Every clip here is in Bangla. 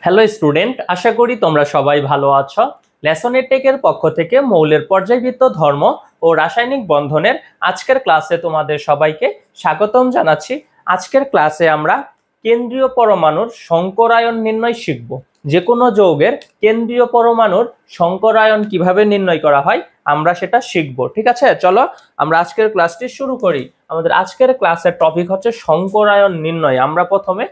হ্যালো স্টুডেন্ট, আশা করি তোমরা সবাই ভালো আছো। লেসনের টেকের পক্ষ থেকে মৌলের পর্যায়বৃত্ত ধর্ম ও রাসায়নিক বন্ধনের আজকের ক্লাসে তোমাদের সবাইকে স্বাগতম জানাচ্ছি। আজকের ক্লাসে আমরা কেন্দ্রীয় পরমাণুর সংকরায়ন নির্ণয় শিখব। যে কোনো যৌগের কেন্দ্রীয় পরমাণুর সংকরায়ন কিভাবে নির্ণয় করা হয় আমরা সেটা শিখব। ঠিক আছে, চলো আমরা আজকের ক্লাসটি শুরু করি। আমাদের আজকের ক্লাসের টপিক হচ্ছে সংকরায়ন নির্ণয়। আমরা প্রথমে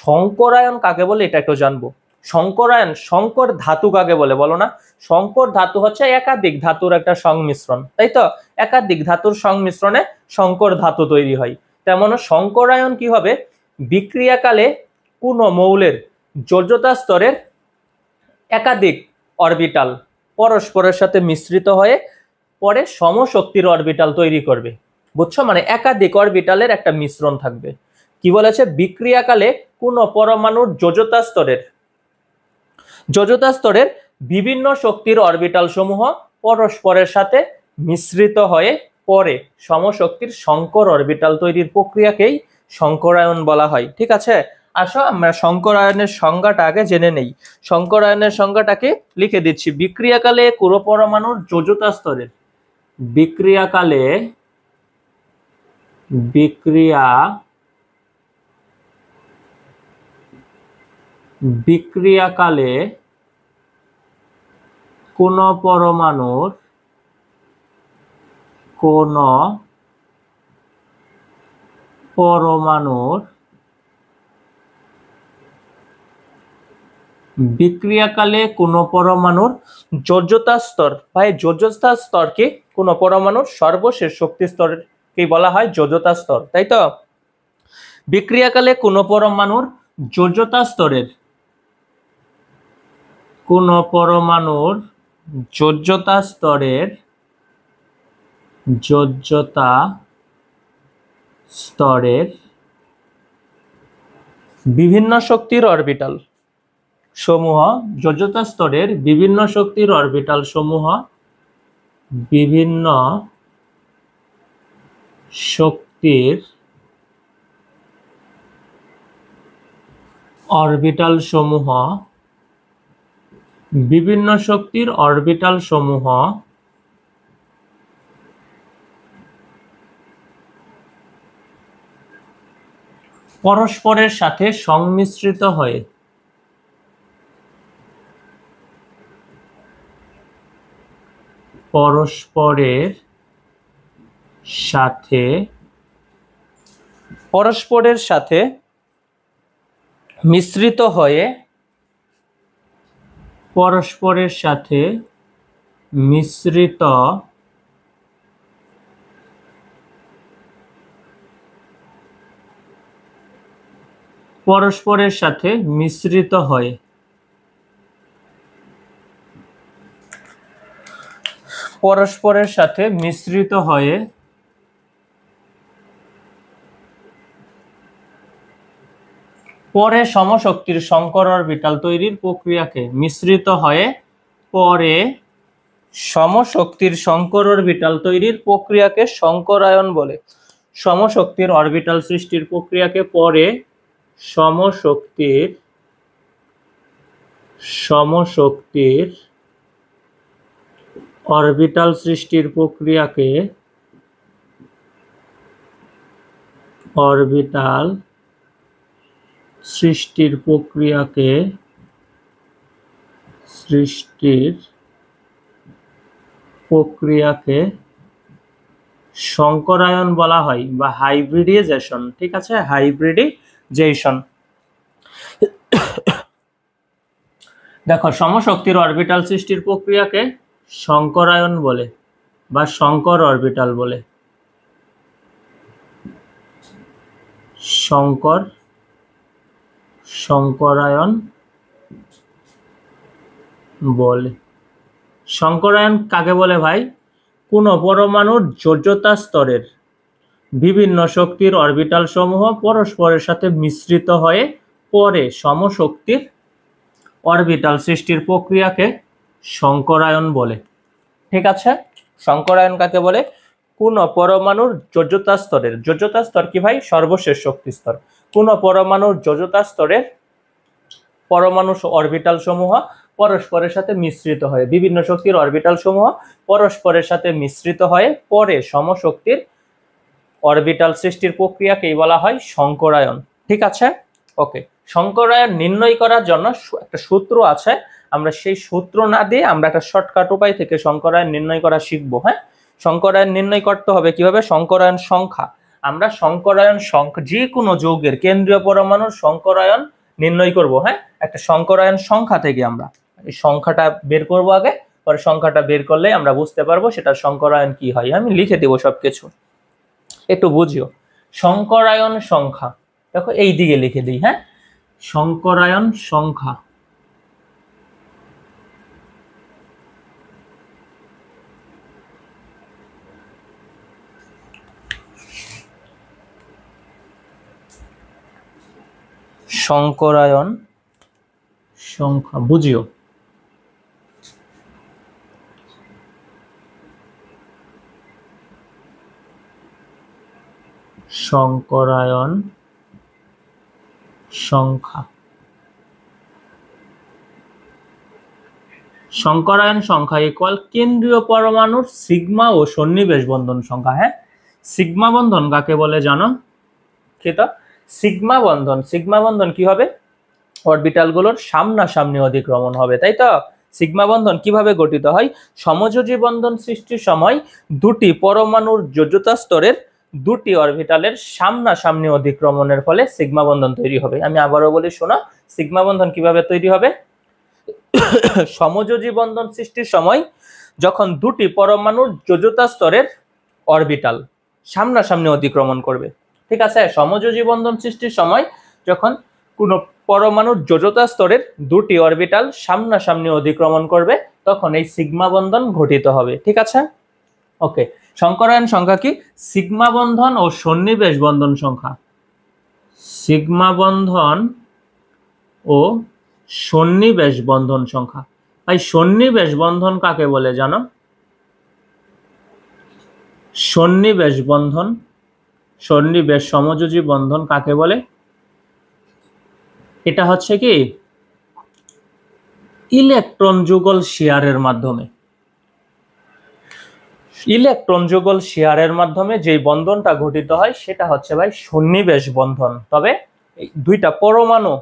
সংকরায়ন কাকে বলে এটা একটু জানবো। সংকরায়ন, সংকর ধাতু কাকে বলে বলো না? সংকর ধাতু হচ্ছে একাধিক ধাতুর একটা সংমিশ্রণ, তাই তো? একাধিক ধাতুর সংমিশ্রণে সংকর ধাতু তৈরি হয়। তেমন সংকরায়ন কি হবে? বিক্রিয়াকালে কোন মৌলের যোজ্যতা স্তরের একাধিক অরবিটাল পরস্পরের সাথে মিশ্রিত হয়ে পরে সমশক্তির অরবিটাল তৈরি করবে। বুঝছো? মানে একাধিক অরবিটালের একটা মিশ্রণ থাকবে। কি বলেছে? বিক্রিয়াকালে কোন পরমাণুর যোজ্যতা স্তরের বিভিন্ন শক্তির অরবিটাল সমূহ পরস্পরের সাথে মিশ্রিত হয়ে পরে সমশক্তির সংকর অরবিটাল তৈরির প্রক্রিয়াকেই সংকরায়ন বলা হয়। ঠিক আছে, আসো আমরা সংকরায়নের সংজ্ঞাটা আগে জেনে নেই। সংকরায়নের সংজ্ঞাটাকে লিখে দিচ্ছি। বিক্রিয়াকালে কোন পরমাণুর যোজ্যতা স্তরের বিক্রিয়াকালে কোন পরমাণুর যোজ্যতা স্তর, ভাই যোজ্যতা স্তর কি? কোন পরমাণুর সর্বশেষ শক্তি স্তরকে বলা হয় যোজ্যতা স্তর, তাই তো? বিক্রিয়াকালে কোন পরমাণুর যোজ্যতা স্তরের বিভিন্ন শক্তির অরবিটাল সমূহ পরস্পরের সাথে সংমিশ্রিত হয়ে মিশ্রিত হয়ে পরে সমশক্তির সংকর অরবিটাল তৈরির প্রক্রিয়াকে সংকরায়ন বলে। সমশক্তির অরবিটাল সৃষ্টির প্রক্রিয়াকে পরে সমশক্তির অরবিটাল সৃষ্টির প্রক্রিয়াকে সংকরায়ন বলা হয় বা হাইব্রিডাইজেশন। ঠিক আছে, হাইব্রিডাইজেশন। দেখো, সমশক্তির অরবিটাল সৃষ্টির প্রক্রিয়াকে সংকরায়ন বলে বা সংকর অরবিটাল বলে। সংকরায়ন কাকে বলে ভাই? কোন পরমাণুর যোজ্যতা স্তরের বিভিন্ন শক্তির অরবিটাল সমূহ পরস্পরের সাথে মিশ্রিত হয়ে পরে সমশক্তির অরবিটাল সৃষ্টির প্রক্রিয়াকে সংকরায়ন বলে। ঠিক আছে, সংকরায়ন কাকে বলে? কোন পরমাণুর যোজ্যতা স্তর কি ভাই? সর্বশেষ শক্তি স্তর। কোন পরমাণুর যোজ্যতা স্তরের পরমাণু অরবিটাল সমূহ পরস্পরের সাথে মিশ্রিত হয়ে, বিভিন্ন শক্তির অরবিটাল সমূহ পরস্পরের সাথে মিশ্রিত হয়ে পরে সমশক্তির অরবিটাল সৃষ্টির প্রক্রিয়াকেই বলা হয় সংকরায়ন। ঠিক আছে, ওকে। সংকরায়ন নির্ণয় করার জন্য একটা সূত্র আছে, আমরা সেই সূত্র না দিয়ে আমরা একটা শর্টকাট উপায় থেকে সংকরায়ন নির্ণয় করা শিখবো। হ্যাঁ, সংকরায়ন নির্ণয় করতে হবে কিভাবে? সংকরায়ন সংখ্যা, আমরা সংকরায়ন সংখ্যা যে কোনো যৌগের কেন্দ্রীয় পরমাণুর সংকরায়ন নির্ণয় করব। হ্যাঁ, একটা সংকরায়ন সংখ্যা থেকে আমরা এই সংখ্যাটা বের করব আগে, পরে সংখ্যাটা বের করলে আমরা বুঝতে পারবো সেটা সংকরায়ন কি হয়। আমি লিখে দেবো সবকিছু, একটু বুঝিও। সংকরায়ন সংখ্যা দেখো এই দিকে লিখে দিই। হ্যাঁ, সংকরায়ন সংখ্যা সংকরায়ন সংখ্যা বুঝিও। সংকরায়ন সংখ্যা, সংকরায়ন সংখ্যা ইকুয়াল কেন্দ্রীয় পরমাণুর সিগমা ও সন্নিবেশ বন্ধন সংখ্যা। হ্যাঁ, সিগমা বন্ধন কাকে বলে জানো? কি তো সিগমা বন্ধন, সিগমা বন্ধন কি হবে? অরবিটালগুলোর সামনাসামনি অধিক্রমণ হবে, তাই তো? সিগমা বন্ধন কিভাবে গঠিত হয়? সমযোজী বন্ধন সৃষ্টির সময় দুটি পরমাণুর যোজ্যতা স্তরের দুটি অরবিটালের সামনাসামনি অধিক্রমণের ফলে সিগমা বন্ধন তৈরি হবে। আমি আবারও বলি শোনো, সিগমা বন্ধন কিভাবে তৈরি হবে? সমযোজী বন্ধন সৃষ্টির সময় যখন দুটি পরমাণুর যোজ্যতা স্তরের অরবিটাল সামনাসামনি অতিক্রমণ করবে। ঠিক আছে, সমযোজী বন্ধন সৃষ্টির সময় যখন কোনো পরমাণুর যোজ্যতা স্তরের দুটি অরবিটাল সামনাসামনি অতিক্রমণ করবে তখন এই সিগমা বন্ধন ঘটিত হবে। ঠিক আছে, ওকে। সংকরায়ন সংখ্যা কি? সিগমা বন্ধন ও সন্নিবেশ বন্ধন সংখ্যা, সিগমা বন্ধন ও সন্নিবেশ বন্ধন সংখ্যা। তাই সন্নিবেশ বন্ধন কাকে বলে জানো? সন্নিবেশ বন্ধন, সন্নিবেশ সমযোজী বন্ধন কাকে বলে? এটা হচ্ছে কি ইলেকট্রন যুগল শেয়ারের মাধ্যমে, ইলেকট্রন যুগল শেয়ারের মাধ্যমে যে বন্ধনটা ঘটিত হয় সেটা হচ্ছে ভাই সন্নিবেশ বন্ধন। তবে দুইটা পরমাণু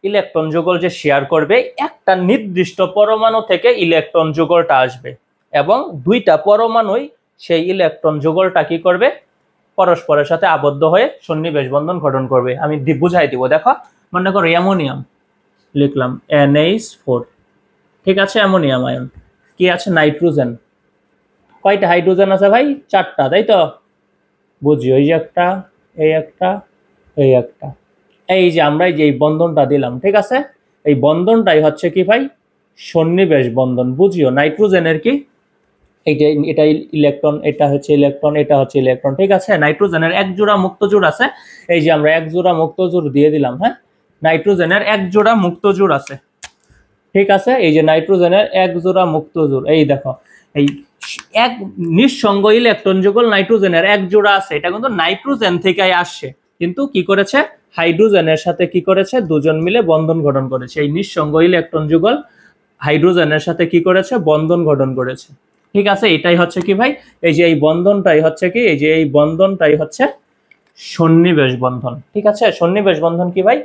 ইলেকট্রন যুগল যে শেয়ার করবে একটা নির্দিষ্ট পরমাণু থেকে ইলেকট্রন যুগলটা আসবে এবং দুইটা পরমাণুই সেই ইলেকট্রন যুগলটা কি করবে? পরস্পরের সাথে আবদ্ধ হয়ে সন্নিবেশ বন্ধন গঠন করবে। আমি বুঝাই দিব, দেখো মনে করো অ্যামোনিয়াম লিখলাম NH4, ঠিক আছে, অ্যামোনিয়াম আয়ন। কি আছে? নাইট্রোজেন। কয়টা হাইড্রোজেন আছে ভাই? 4টা, তাই তো? বুঝি, ওই যে একটা, এই একটা, এই একটা, এই যে আমরা যে বন্ধনটা দিলাম, ঠিক আছে, এই বন্ধনটাই হচ্ছে কি ভাই? সন্নিবেশ বন্ধন। বুঝিও নাইট্রোজেনের কি এটা ইলেকট্রন, এটা হচ্ছে ইলেকট্রন, এটা হচ্ছে ইলেকট্রন। ঠিক আছে, নাইট্রোজেনের এক জোড়া মুক্ত জোড় আছে, এই যে আমরা এক জোড়া মুক্ত জোড় দিয়ে দিলাম। হ্যাঁ, নাইট্রোজেনের এক জোড়া মুক্ত জোড় আছে, ঠিক আছে, এই যে নাইট্রোজেনের এক জোড়া মুক্ত জোড়, এই দেখো এই এক নিঃসঙ্গ ইলেকট্রন যুগল নাইট্রোজেনের এক জোড়া আছে, এটা কিন্তু নাইট্রোজেন থেকে আসছে, কিন্তু কি করেছে? হাইড্রোজেনের সাথে কি করেছে? দুজন মিলে বন্ধন গঠন করেছে। এই নিঃসঙ্গ ইলেকট্রন যুগল হাইড্রোজেনের সাথে কি করেছে? বন্ধন গঠন করেছে। ঠিক আছে, এটাই হচ্ছে কি ভাই? এই যে এই বন্ধনটাই হচ্ছে কি? এই যে এই বন্ধনটাই হচ্ছে সন্নিবেশ বন্ধন। ঠিক আছে, সন্নিবেশ বন্ধন কি ভাই?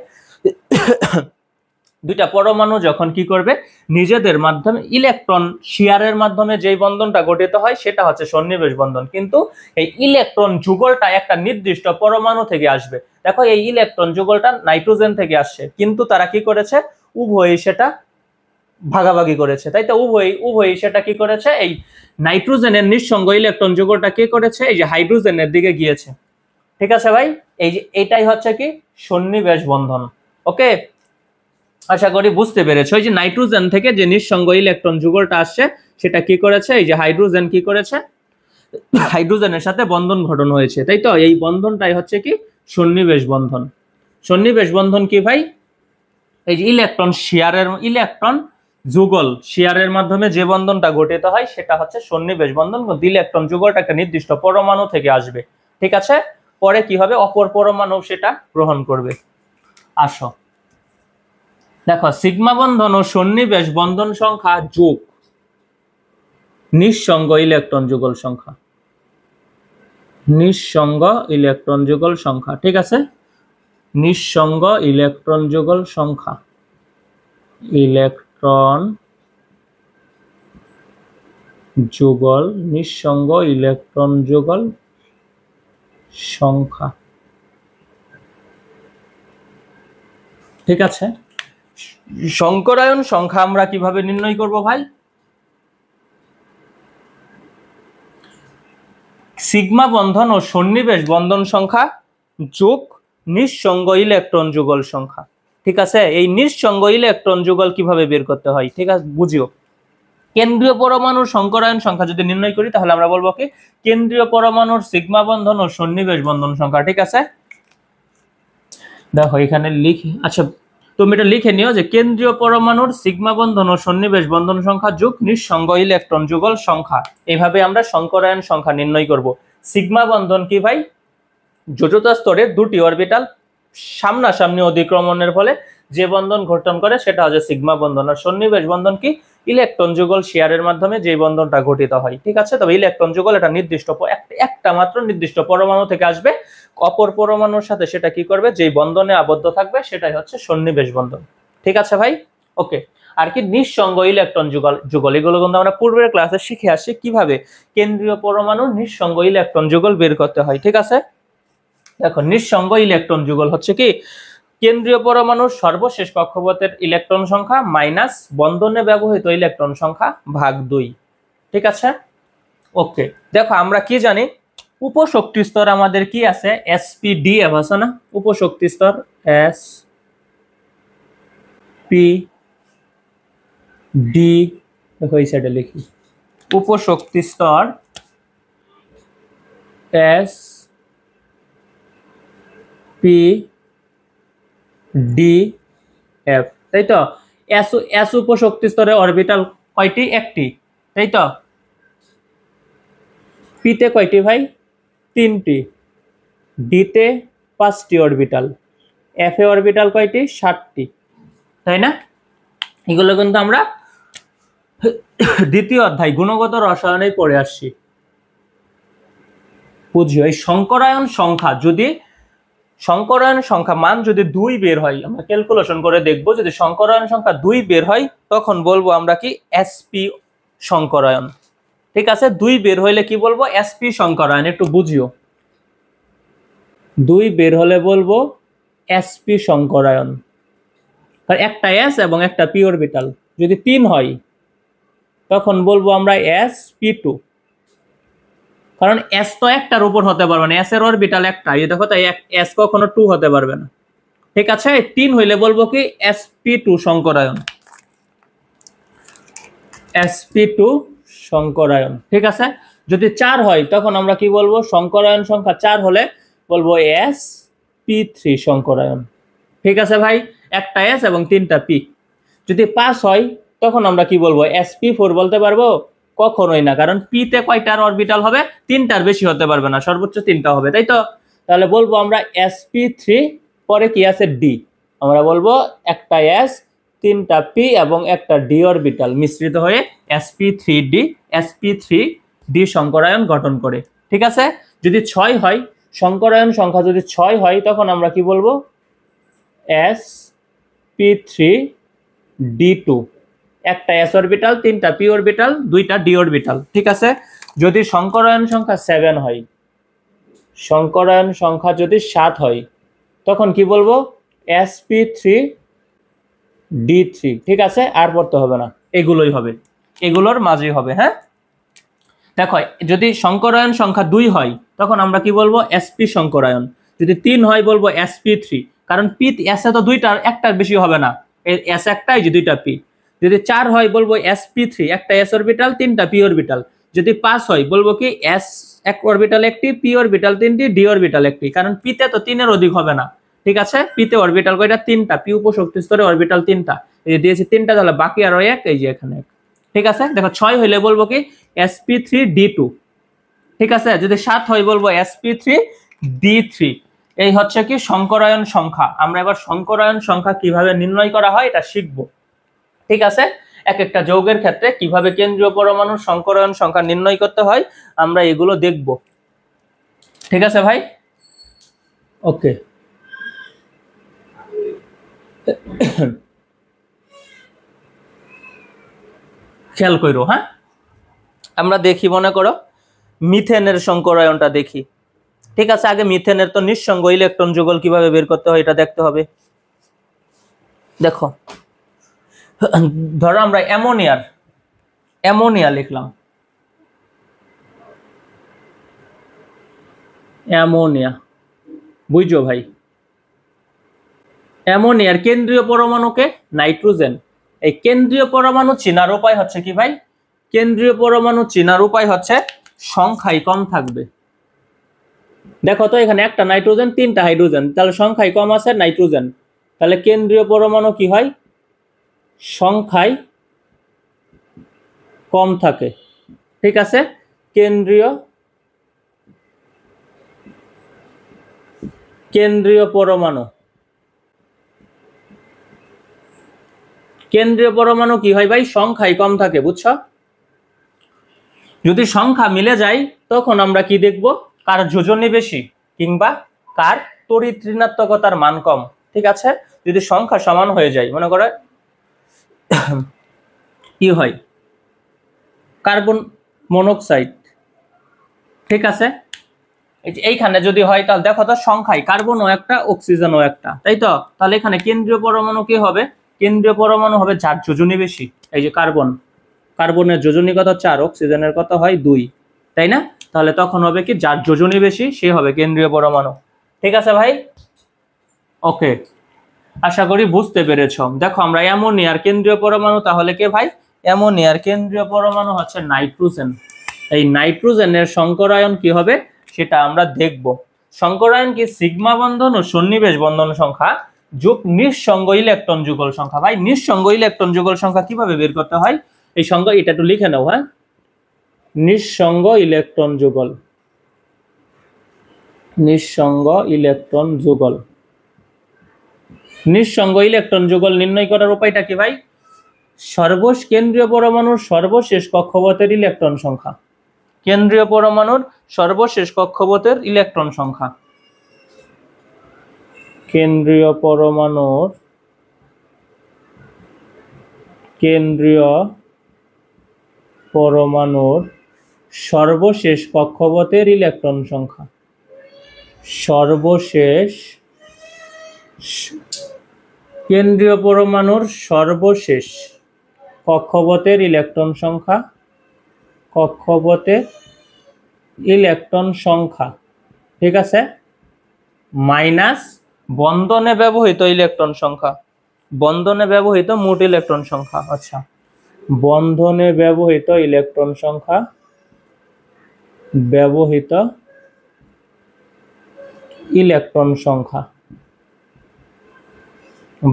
দুইটা পরমাণু যখন কি করবে? নিজেদের মাধ্যমে ইলেকট্রন শেয়ারের মাধ্যমে যেই বন্ধনটা গঠিত হয় সেটা হচ্ছে সন্নিবেশ বন্ধন, কিন্তু এই ইলেকট্রন যুগলটা একটা নির্দিষ্ট পরমাণু থেকে আসবে। দেখো এই ইলেকট্রন যুগলটা নাইট্রোজেন থেকে আসছে, কিন্তু তারা কি করেছে? উভয়ই সেটা ভাগাভাগি করেছে, তাই তো? উভয়ই সেটা কি করেছে? এই নাইট্রোজেনের নিঃসঙ্গ ইলেকট্রন যুগলটা কি করেছে? এই যে হাইড্রোজেনের দিকে গিয়েছে। ঠিক আছে ভাই, এই যে এটাই হচ্ছে কি সন্নিবেশ বন্ধন। ওকে, আশা করি বুঝতে পেরেছো। এই যে নাইট্রোজেন থেকে যে নিঃসঙ্গ ইলেকট্রন যুগলটা আসছে সেটা কি করেছে? এই যে হাইড্রোজেন কি করেছে? হাইড্রোজেনের সাথে বন্ধন গঠন হয়েছে, তাই তো? এই বন্ধনটাই হচ্ছে কি সন্নিবেশ বন্ধন। সন্নিবেশ বন্ধন কি ভাই? এই যে ইলেকট্রন শেয়ারের, ইলেকট্রন যুগল শেয়ারের মাধ্যমে যে বন্ধনটা গঠিত হয় সেটা হচ্ছে সন্নিবেশ বন্ধন। ইলেকট্রন যুগলটা একটা নির্দিষ্ট পরমাণু থেকে আসবে, ঠিক আছে, পরে কি হবে? অপর পরমাণু সেটা গ্রহণ করবে। আসো, দেখো সিগমা বন্ধন ও সন্নিবেশ বন্ধন সংখ্যা যোগ নিঃসঙ্গ ইলেকট্রন যুগল সংখ্যা, নিঃসঙ্গ ইলেকট্রন যুগল সংখ্যা, ঠিক আছে, নিঃসঙ্গ ইলেকট্রন যুগল সংখ্যা, ইলেকট্রন যুগল, নিঃসঙ্গ ইলেকট্রন যুগল সংখ্যা, ঠিক আছে। সংকরায়ন সংখ্যা আমরা কিভাবে নির্ণয় করব ভাই? সিগমা বন্ধন ও সন্নিবেশ বন্ধন সংখ্যা যোগ নিঃসঙ্গ ইলেকট্রন যুগল সংখ্যা, ঠিক আছে। এই নিঃসঙ্গ ইলেকট্রন যুগল কিভাবে বের করতে হয়, ঠিক আছে, বুঝিও। কেন্দ্রীয় পরমাণুর সংকরায়ন সংখ্যা যদি নির্ণয় করি তাহলে আমরা বলবো কি কেন্দ্রীয় পরমাণুর সিগমা বন্ধন ও সন্নিবেশ বন্ধন সংখ্যা, ঠিক আছে। দেখো এখানে লিখি, আচ্ছা তুমি এটা লিখে নিও যে কেন্দ্রীয় পরমাণুর সিগমা বন্ধন ও সন্নিবেশ বন্ধন সংখ্যা যোগ নিঃসঙ্গ ইলেকট্রন যুগল সংখ্যা। এইভাবে আমরা সংকরায়ন সংখ্যা নির্ণয় করব। সিগমা বন্ধন কি ভাই? যোজতা স্তরের দুটি অরবিটাল সামনাসামনি অধিক্রমণের ফলে যে বন্ধন গঠন করে সেটা হচ্ছে সিগমা বন্ধন। আর সন্নিবেশ বন্ধন কি? ইলেকট্রন যুগল শেয়ারের মাধ্যমে যে বন্ধনটা গঠিত হয়, ঠিক আছে। তবে ইলেকট্রন যুগল এটা নির্দিষ্ট একটা মাত্র নির্দিষ্ট পরমাণু থেকে আসবে, অপর পরমাণুর সাথে সেটা কি করবে, যে বন্ধনে আবদ্ধ থাকবে সেটাই হচ্ছে সন্নিবেশ বন্ধন, ঠিক আছে ভাই, ওকে। আর কি নিঃসঙ্গ ইলেকট্রন যুগল এগুলো কিন্তু আমরা পূর্বের ক্লাসে শিখে আসছি কিভাবে কেন্দ্রীয় পরমাণুর নিঃসঙ্গ ইলেকট্রন যুগল বের করতে হয়, ঠিক আছে। দেখো নিঃসঙ্গ ইলেকট্রন যুগল হচ্ছে কি কেন্দ্রীয় পরমাণুর সর্বশেষ কক্ষপথের ইলেকট্রন সংখ্যা মাইনাস বন্ধনে ব্যবহৃত ইলেকট্রন সংখ্যা ভাগ 2, ঠিক আছে, ওকে। দেখো আমরা কি জানি উপশক্তি স্তর আমাদের কি আছে, sp-df আছে না, উপশক্তি স্তর sp-d, দেখো এই সাইডে লিখি উপশক্তি স্তর sp-df, তাই তো। s উপশক্তি স্তরে অরবিটাল কয়টি? একটি, তাই তো। p তে কয়টি ভাই? 3টি, d তে 5টি অরবিটাল, f এ অরবিটাল কয়টি? 7টি, তাই না। এগুলো কিন্তু আমরা দ্বিতীয় অধ্যায় গুণগত রসায়নে পড়ে আসছি, বুঝিও। এই সংকরায়ন সংখ্যা যদি সংকরায়ন সংখ্যা মান যদি 2 বের হয়, আমরা ক্যালকুলেশন করে দেখব, যদি সংকরায়ন সংখ্যা 2 বের হয় তখন বলবো আমরা কি sp সংকরায়ন, ঠিক আছে। 2 বের হইলে কি বলবো? sp সংকরায়ন, একটু বুঝিও। 2 বের হলে বলবো sp সংকরায়ন, আর একটা s এবং একটা p অরবিটাল। যদি 3 হয় তখন বলবো আমরা sp2, কারণ s তো একটার উপর হতে পারবে না, s এর অরবিটাল একটা, এই দেখো, তাই s কখনো 2 হতে পারবে না, ঠিক আছে। 3 হইলে বলবো কি sp2 সংকরায়ন, sp2 সংকরায়ন, ঠিক আছে। যদি 4 হয় তখন আমরা কি বলবো? সংকরায়ন সংখ্যা 4 হলে বলবো sp3 সংকরায়ন, ঠিক আছে ভাই, একটা s এবং 3টা p। যদি 5 হয় তখন আমরা কি বলবো? sp4 বলতে পারবো? কখনোই না, কারণ p তে কয়টার অরবিটাল হবে? 3টার বেশি হতে পারবে না, সর্বোচ্চ 3টা হবে, তাই তো। তাহলে বলবো আমরা sp3, পরে কি আছে? d, আমরা বলবো একটা s, 3টা p এবং একটা d অরবিটাল মিশ্রিত হয়ে sp3d সংকরায়ন গঠন করে, ঠিক আছে। যদি 6 হয়, সংকরায়ন সংখ্যা যদি 6 হয় তখন আমরা কি বলবো? sp3d2, একটা s অরবিটাল, 3টা p অরবিটাল, 2টা d অরবিটাল, ঠিক আছে। যদি সংকরায়ন সংখ্যা 7 হয়, সংকরায়ন সংখ্যা যদি 7 হয় তখন কি বলবো? sp3d3, ঠিক আছে, আর পড়তে হবে না, এগুলোই হবে, এগুলোর মাঝেই হবে, হ্যাঁ। দেখো যদি সংকরায়ন সংখ্যা 2 হয় তখন আমরা কি বলবো? sp সংকরায়ন। যদি 3 হয় বলবো sp3, কারণ p s এ তো দুইটার একটার বেশি হবে না, s একটাই, যে 2টা p। যদি 4 হয় বলবো sp3, একটা s অরবিটাল, 3টা p অরবিটাল। যদি 5 হয় বলবো কি s এক অরবিটাল একটি, p অরবিটাল 3টি, d অরবিটাল একটি, কারণ p তে তো 3 এর অধিক হবে না, ঠিক আছে। p তে অরবিটাল কয়টা? 3টা, p উপশক্তি স্তরে অরবিটাল 3টা, এই যে দিয়েছি 3টা, তাহলে বাকি আরো এক, এই যে এখানে, ঠিক আছে। দেখো 6 হইলে বলবো কি sp3d2, ঠিক আছে। যদি 7 হয় বলবো sp3d3, এই হচ্ছে কি সংকরায়ন সংখ্যা। আমরা এবার সংকরায়ন সংখ্যা কিভাবে নির্ণয় করা হয় এটা শিখব। ঠিক আছে, এক একটা যৌগের ক্ষেত্রে কিভাবে কেন্দ্রীয় পরমাণুর সংকরায়ন সংখ্যা নির্ণয় করতে হয় আমরা এগুলো দেখব। ঠিক আছে ভাই, ওকে। খেয়াল করো, হ্যাঁ আমরা দেখি, মনে করো মিথেনের সংকরায়নটা দেখি। ঠিক আছে, আগে মিথেনের তো নিঃসঙ্গ ইলেকট্রন যুগল কিভাবে বের করতে হয় এটা দেখতে হবে। দেখো, ধরো আমরা অ্যামোনিয়া লিখলাম, অ্যামোনিয়া, বুঝছো ভাই? অ্যামোনিয়ার কেন্দ্রীয় পরমাণুকে নাইট্রোজেন। এই কেন্দ্রীয় পরমাণু চেনার উপায় হচ্ছে কি ভাই? কেন্দ্রীয় পরমাণু চেনার উপায় হচ্ছে সংখ্যায় কম থাকবে। দেখো তো এখানে একটা নাইট্রোজেন, তিনটা হাইড্রোজেন, তাহলে সংখ্যায় কম আছে নাইট্রোজেন, তাহলে কেন্দ্রীয় পরমাণু কি হয়? সংখ্যায় কম থাকে। ঠিক আছে, কেন্দ্রীয় পরমাণু, কেন্দ্রীয় পরমাণু কি হয় ভাই? সংখ্যায় কম থাকে, বুঝছো? যদি সংখ্যা মিলে যায় তখন আমরা কি দেখব? কার যোজনী বেশি কিংবা কার তড়িৎ ঋণাত্মকতার মান কম। ঠিক আছে, যদি সংখ্যা সমান হয়ে যায়, মনে করো কি হয়? Carbon monoxide. ঠিক আছে, এইখানে যদি হয় তাহলে দেখো তো সংখ্যায় কার্বনও একটা অক্সিজেনও একটা, তাই তো? তাহলে এখানে কেন্দ্রীয় পরমাণু কি হবে? কেন্দ্রীয় পরমাণু হবে যার যোজনী বেশি। এই যে কার্বনের যোজনী কত 4, অক্সিজেনের কত হয় 2, তাই না? তাহলে তখন হবে কি যার যোজনী বেশি সে হবে কেন্দ্রীয় পরমাণু। ঠিক আছে ভাই, ওকে, আশা করি বুঝতে পেরেছো। দেখো আমরা অ্যামোনিয়ার কেন্দ্রীয় পরমাণু তাহলে কে ভাই? অ্যামোনিয়ার কেন্দ্রীয় পরমাণু হচ্ছে নাইট্রোজেন। এই নাইট্রোজেনের সংকরায়ন কি হবে সেটা আমরা দেখব। সংকরায়ন কি? সিগমা বন্ধন ও সন্নিবেশ বন্ধন সংখ্যা যোগ নিঃসঙ্গ ইলেকট্রন যুগল সংখ্যা। ভাই নিঃসঙ্গ ইলেকট্রন যুগল সংখ্যা কিভাবে বের করতে হয়? এই সংখ্যা এটা একটু লিখে নাও, হ্যাঁ? নিঃসঙ্গ ইলেকট্রন যুগল, নিঃসঙ্গ ইলেকট্রন যুগল, নিঃসঙ্গ ইলেকট্রন যুগল নির্ণয় করার উপায়টা কি ভাই? কেন্দ্রীয় পরমাণুর সর্বশেষ কক্ষপথের ইলেকট্রন সংখ্যা, কেন্দ্রীয় পরমাণুর সর্বশেষ কক্ষপথের ইলেকট্রন সংখ্যা, কেন্দ্রীয় পরমাণুর সর্বশেষ কক্ষপথের ইলেকট্রন সংখ্যা, কেন্দ্রীয় পরমাণুর সর্বশেষ কক্ষপথের ইলেকট্রন সংখ্যা, ঠিক আছে, মাইনাস বন্ধনে ব্যবহৃত ইলেকট্রন সংখ্যা, বন্ধনে ব্যবহৃত মোট ইলেকট্রন সংখ্যা। আচ্ছা, বন্ধনে ব্যবহৃত ইলেকট্রন সংখ্যা,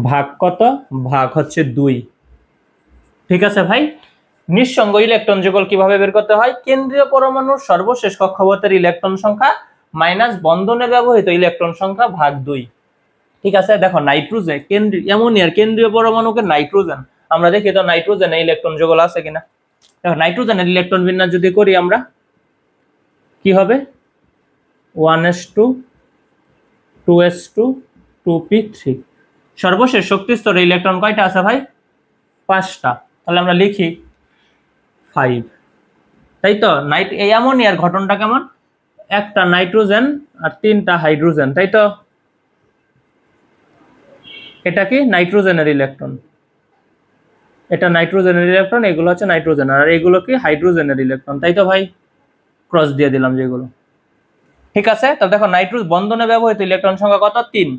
ভাগ কত? ভাগ হচ্ছে 2। ঠিক আছে ভাই, নিঃসঙ্গ ইলেকট্রন যুগল কিভাবে বের করতে হয়? কেন্দ্রীয় পরমাণুর সর্বশেষ কক্ষপথের ইলেকট্রন সংখ্যা মাইনাস বন্ধনে ব্যবহৃত ইলেকট্রন সংখ্যা ভাগ 2। ঠিক আছে, দেখো নাইট্রোজেন অ্যামোনিয়ার কেন্দ্রীয় পরমাণুকে নাইট্রোজেন, আমরা দেখি তো নাইট্রোজেনে ইলেকট্রন যুগল আছে কিনা। দেখো নাইট্রোজেনের ইলেকট্রন বিন্যাস যদি করি আমরা কি হবে? 1s2 2s2 2p3। সর্বশেষ শক্তি স্তরে ইলেকট্রন কয়টা আছে ভাই? 5টা। তাহলে আমরা লিখি 5, তাই তো? এই অ্যামোনিয়ার ঘটনটা কেমন? একটা নাইট্রোজেন আর 3টা হাইড্রোজেন, তাই তো? এটা কি নাইট্রোজেনের ইলেকট্রন, এটা নাইট্রোজেনের ইলেকট্রন, এগুলো হচ্ছে নাইট্রোজেন, আর এগুলো কি হাইড্রোজেনের ইলেকট্রন, তাই তো ভাই? ক্রস দিয়ে দিলাম যেগুলো। ঠিক আছে, তাহলে দেখো নাইট্রোজেন বন্ধনে ব্যবহৃত ইলেকট্রন সংখ্যা কত? 3।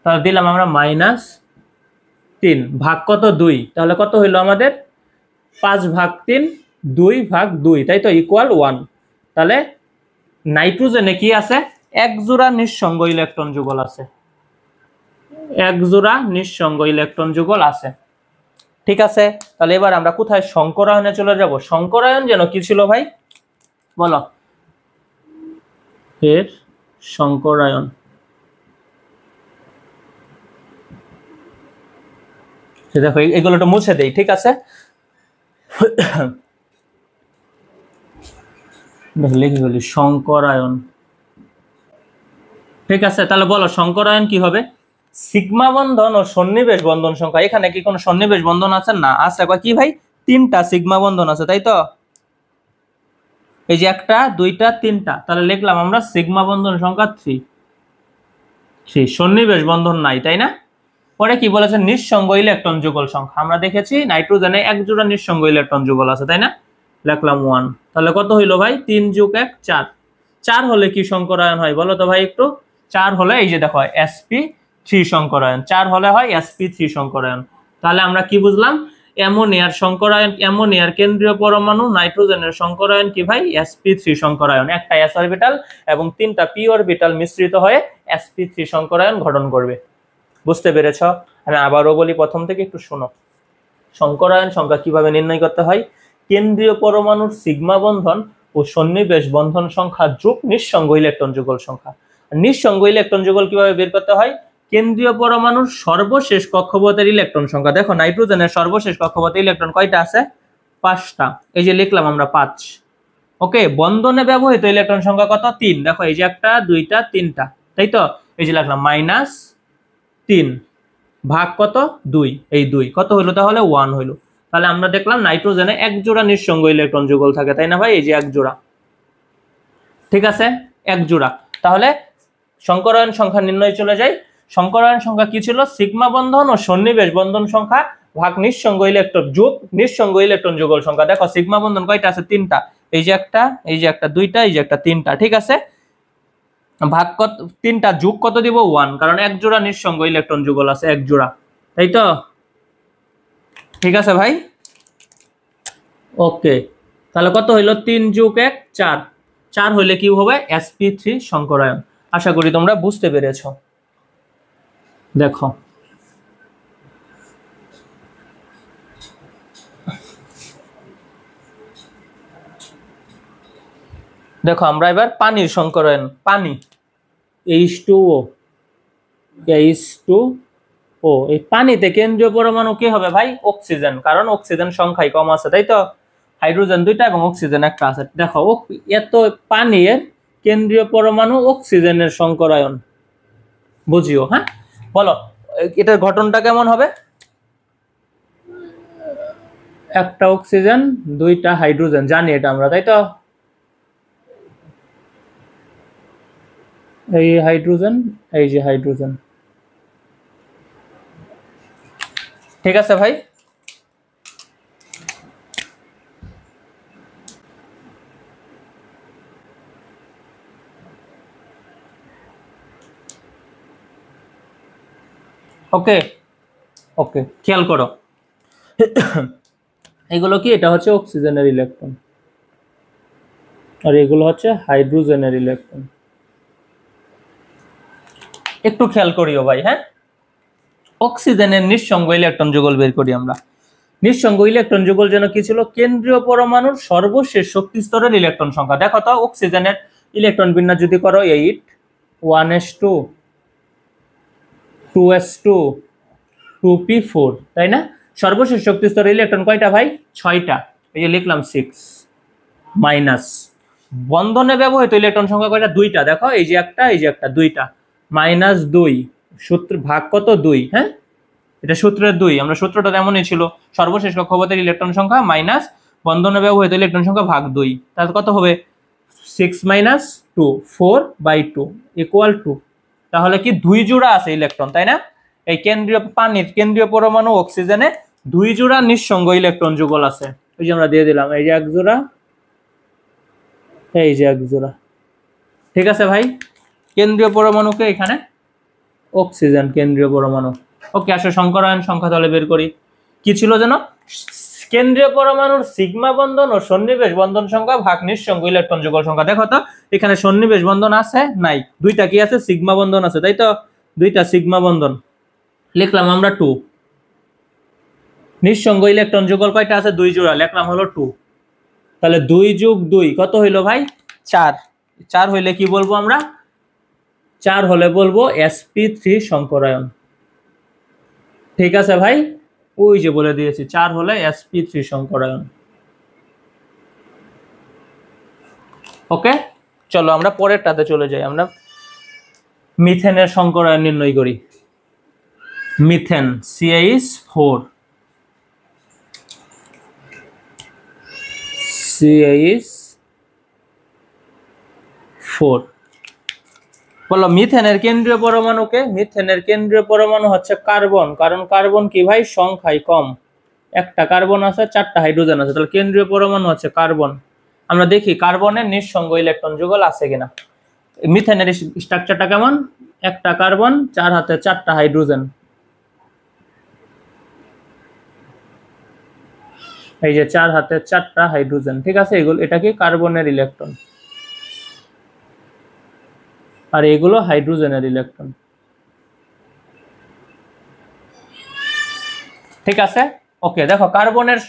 তাহলে দিলাম আমরা -3 ভাগ কত? 2। তাহলে কত হইলো আমাদের? 5/3 2/2, তাই তো? ইকুয়াল 1। তাহলে নাইট্রোজেনে কি আছে? এক জোড়া নিঃসঙ্গ ইলেকট্রন যুগল আছে, এক জোড়া নিঃসঙ্গ ইলেকট্রন যুগল আছে। ঠিক আছে, তাহলে এবার আমরা কোথায়? সংকরায়নে চলে যাব। সংকরায়ন যেন কি ছিল ভাই? বলো, এর সংকরায়ন দেখো এগুলো তো মুছে দেই, ঠিক আছে। লিখে বলি সংকরায়ন, ঠিক আছে। তাহলে বলো সংকরায়ন কি হবে? সিগমা বন্ধন ও সন্নিবেশ বন্ধন সংখ্যা। এখানে কি কোনো সন্নিবেশ বন্ধন আছে? না, আছে। কি ভাই? 3টা সিগমা বন্ধন আছে, তাই তো? এই যে 1টা 2টা 3টা, তাহলে লিখলাম আমরা সিগমা বন্ধন সংখ্যা 3। সন্নিবেশ বন্ধন নাই, তাই না? পরে কি বলেছে? নিঃসঙ্গ ইলেকট্রন যুগল সংখ্যা। আমরা দেখেছি নাইট্রোজেনে 1 জোড়া নিঃসঙ্গ ইলেকট্রন যুগল আছে, তাই না? লিখলাম 1। তাহলে কত হইলো ভাই? 3 + 1 4। 4 হলে কি সংকরায়ন হয় বলো তো ভাই একটু? 4 হলে এই যে দেখো sp3 সংকরায়ন, 4 হলে হয় sp3 সংকরায়ন। তাহলে আমরা কি বুঝলাম? অ্যামোনিয়ার সংকরায়ন, অ্যামোনিয়ার কেন্দ্রীয় পরমাণু নাইট্রোজেনের সংকরায়ন কি ভাই? sp3 সংকরায়ন। একটা s অরবিটাল এবং 3টা p অরবিটাল মিশ্রিত হয়ে sp3 সংকরায়ন গঠন করবে। বুঝতে পেরেছ? আমি আবারও বলি, প্রথম থেকে একটু শোনো। সংকরায়ন সংখ্যা কিভাবে নির্ণয় করতে হয়? কেন্দ্রীয় পরমাণুর সিগমা বন্ধন ও সন্নিবেশ বন্ধন সংখ্যা যোগ নিঃসঙ্গ ইলেকট্রন যুগল সংখ্যা। নিঃসঙ্গ ইলেকট্রন যুগল কিভাবে বের করতে হয়? কেন্দ্রীয় পরমাণুর সর্বশেষ কক্ষপথের ইলেকট্রন সংখ্যা। দেখো নাইট্রোজেনের সর্বশেষ কক্ষপথে ইলেকট্রন কয়টা আছে? 5টা। এই যে লিখলাম আমরা 5। ওকে, বন্ধনে ব্যবহৃত ইলেকট্রন সংখ্যা কত? 3। দেখো এই যে 1টা 2টা 3টা, তাই তো? এই যে লিখলাম -3 ভাগ কত? 2। এই 2 কত হলো? তাহলে 1 হলো। তাহলে আমরা দেখলাম নাইট্রোজেনে 1 জোড়া নিঃসঙ্গ ইলেকট্রন যুগল থাকে, তাই না ভাই? এই যে 1 জোড়া, ঠিক আছে, 1 জোড়া। তাহলে সংকরায়ন সংখ্যা নির্ণয় চলে যায়। সংকরায়ন সংখ্যা কি ছিল? সিগমা বন্ধন ও সন্নিবেশ বন্ধন সংখ্যা ভাগ নিঃসঙ্গ ইলেকট্রন যোগ নিঃসঙ্গ ইলেকট্রন যুগল সংখ্যা। দেখো সিগমা বন্ধন কয়টা আছে? 3টা। এই যে 1টা, এই যে 1টা 2টা, এই যে 1টা 3টা, ঠিক আছে। ভাগ কত? 3টা যোগ কত দিব? 1, কারণ 1 জোড়া নিঃসঙ্গ ইলেকট্রন যুগল আছে, 1 জোড়া, তাই তো? ঠিক আছে ভাই, ওকে। তাহলে কত হইলো? 3 + 1 4। 4 হইলে কি হবে? sp3 সংকরায়ন। আশা করি তোমরা বুঝতে পেরেছো। দেখো দেখো আমরা এবার পানির সংকরায়ন, পানি H2O, H2O। এই পানিতে কেন্দ্রীয় পরমাণু কি হবে ভাই? অক্সিজেন, কারণ অক্সিজেন সংখ্যাই কম আছে, তাই তো? হাইড্রোজেন 2টা এবং অক্সিজেন 1টা আছে। দেখো এত পানির কেন্দ্রীয় পরমাণু অক্সিজেনের সংকরায়ন বুঝিও। হ্যাঁ, বলো এটার গঠনটা কেমন হবে? 1টা অক্সিজেন 2টা হাইড্রোজেন, জানি এটা আমরা, তাই তো? এই হাইড্রোজেন, এই যে হাইড্রোজেন, ঠিক আছে ভাই? ওকে ওকে, খেয়াল করো এগুলো কি? এটা হচ্ছে অক্সিজেনের ইলেকট্রন আর এগুলো হচ্ছে হাইড্রোজেনের ইলেকট্রন। একটু খেয়াল করিও ভাই। হ্যাঁ, অক্সিজেনের নিঃসঙ্গ ইলেকট্রন যুগল বের করি আমরা। নিঃসঙ্গ ইলেকট্রন যুগল যেন কি ছিল? কেন্দ্রীয় পরমাণুর সর্বশেষ শক্তি স্তরের ইলেকট্রন সংখ্যা। দেখো তো অক্সিজেনের ইলেকট্রন বিন্যাস যদি করো 8 1s2 2s2 2p4, তাই না? সর্বশেষ শক্তি স্তরের ইলেকট্রন কয়টা ভাই? 6টা। এই যে লিখলাম 6 মাইনাস বন্ধনে ব্যবহৃত ইলেকট্রন সংখ্যা কয়টা? 2টা। দেখো এই যে 1টা, এই যে 1টা, 2টা, -2 সূত্র ভাগ কত? 2। হ্যাঁ, এটা সূত্রের 2। আমরা সূত্রটা তেমনই ছিল, সর্বশেষ কক্ষপথের ইলেকট্রন সংখ্যা মাইনাস বন্ধনে ব্যবহৃত ইলেকট্রন সংখ্যা ভাগ 2। তাহলে কত হবে? 6 - 2 4/2 = 2। তাহলে কি 2 জোড়া আছে ইলেকট্রন, তাই না? এই কেন্দ্রীয় পানির কেন্দ্রীয় পরমাণু অক্সিজেনে 2 জোড়া নিঃসঙ্গ ইলেকট্রন যুগল আছে। ওই যে আমরা দিয়ে দিলাম, এই যে 1 জোড়া, এই যে 1 জোড়া, ঠিক আছে ভাই? কেন্দ্রীয় পরমাণুকে এখানে অক্সিজেন কেন্দ্রীয় পরমাণু। ওকে, আসলে সংকরায়ন সংখ্যা তাহলে বের করি। কি ছিল যেন? কেন্দ্রীয় পরমাণুর সিগমা বন্ধন ও সন্নিবেশ বন্ধন সংখ্যা ভাগ নিঃসঙ্গ ইলেকট্রন যুগল সংখ্যা। দেখো তো এখানে সন্নিবেশ বন্ধন আছে নাই? 2টা কি আছে? সিগমা বন্ধন আছে, তাই তো? 2টা সিগমা বন্ধন, লিখলাম আমরা 2। নিঃসঙ্গ ইলেকট্রন যুগল কয়টা আছে? 2 জোড়া, লিখলাম হলো 2। তাহলে 2 + 2 কত হইলো ভাই? 4। 4 হইলে কি বলবো আমরা? 4 হলে বলবো sp3 সংকরায়ন, ঠিক আছে ভাই? ওই যে বলে দিয়েছি 4 হলে sp3 সংকরায়ন। ওকে, চলো আমরা পরেরটাতে চলে যাই। আমরা মিথেনের সংকরায়ন নির্ণয় করি। মিথেন CH4 বলো মিথেনের কেন্দ্রীয় পরমাণুকে, মিথেনের কেন্দ্রীয় পরমাণু হচ্ছে কার্বন, কারণ কার্বন কি ভাই সংখ্যায় কম, একটা কার্বন আছে 4টা হাইড্রোজেন আছে, তাহলে কেন্দ্রীয় পরমাণু হচ্ছে কার্বন। আমরা দেখি কার্বনের নিঃসঙ্গ ইলেকট্রন যুগল আছে কিনা। মিথেনের স্ট্রাকচারটা কেমন, একটা কার্বন 4 হাতে 4টা হাইড্রোজেন, এই যে 4 হাতে 4টা হাইড্রোজেন, ঠিক আছে। এগুলো এটা কি কার্বনের ইলেকট্রন, আর এগুলো হাইড্রোজেনের ইলেকট্রন, ঠিক আছে। ওকে, দেখো কার্বনের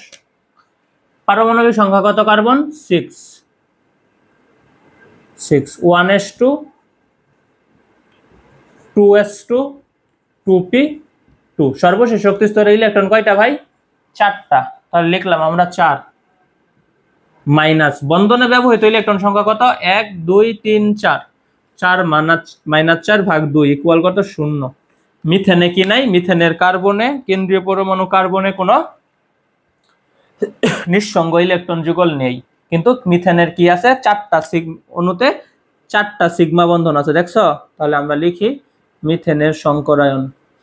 পারমাণবিক সংখ্যা কত, কার্বন 6 1s2 2s2 2p2। সর্বশেষ শক্তি স্তরের ইলেকট্রন কয়টা ভাই, 4টা, তাহলে লিখলাম আমরা 4 মাইনাস বন্ধনে ব্যবহৃত ইলেকট্রন সংখ্যা কত, 1 2 3 4, 4 মাইনাস 4 ভাগ 2 ইকুয়াল কত, 0। মিথেনে কি নাই, মিথেনের কার্বনে কেন্দ্রীয় পরমাণু কার্বনে কোনো নিঃসঙ্গ ইলেকট্রন যুগল নেই, কিন্তু মিথেনের কি আছে, 4টা অণুতে 4টা সিগমা বন্ধন আছে, দেখছো। তাহলে আমরা লিখি মিথেনের সংকরায়ন,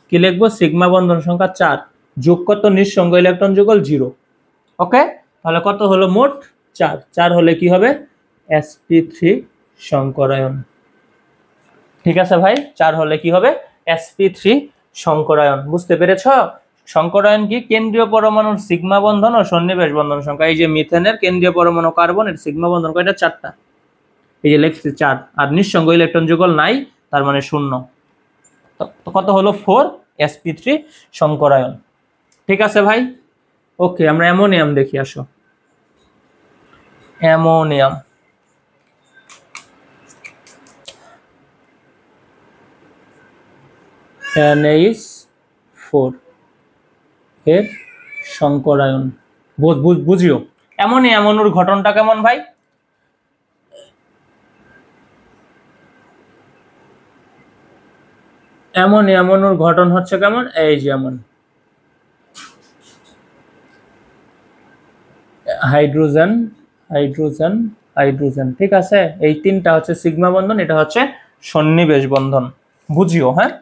কি লিখবো, সিগমা বন্ধন সংখ্যা 4 যোগ কত, নিঃসঙ্গ ইলেকট্রন যুগল 0। ওকে, তাহলে কত হলো মোট 4, 4 হলে কি হবে, sp3 সংকরায়ন। ঠিক আছে ভাই, 4 হলে কি হবে, sp3 সংকরায়ন। বুঝতে পেরেছ, সংকরায়ন কি, কেন্দ্রীয় পরমাণুর সিগমা বন্ধন ও সন্নিবেশ বন্ধন সংখ্যা। এই যে মিথেনের কেন্দ্রীয় পরমাণু কার্বন, এর সিগমা বন্ধন কয়টা, 4টা, এই যে লিখছি 4, আর নিঃসঙ্গ ইলেকট্রন যুগল নাই, তার মানে 0। তো কত হলো 4, sp3 সংকরায়ন। ঠিক আছে ভাই। ওকে, আমরা অ্যামোনিয়াম দেখি, আসো। অ্যামোনিয়াম, NH4 এর সংকরায়ন বুঝিও। অ্যামোনিয়াম অণুর গঠনটা কেমন ভাই, অ্যামোনিয়াম অণুর গঠন হচ্ছে কেমন, এই যেমন হাইড্রোজেন হাইড্রোজেন হাইড্রোজেন, ঠিক আছে। এই 3টা হচ্ছে সিগমা বন্ধন, এটা হচ্ছে সন্নিবেশ বন্ধন, বুঝিও। হ্যাঁ,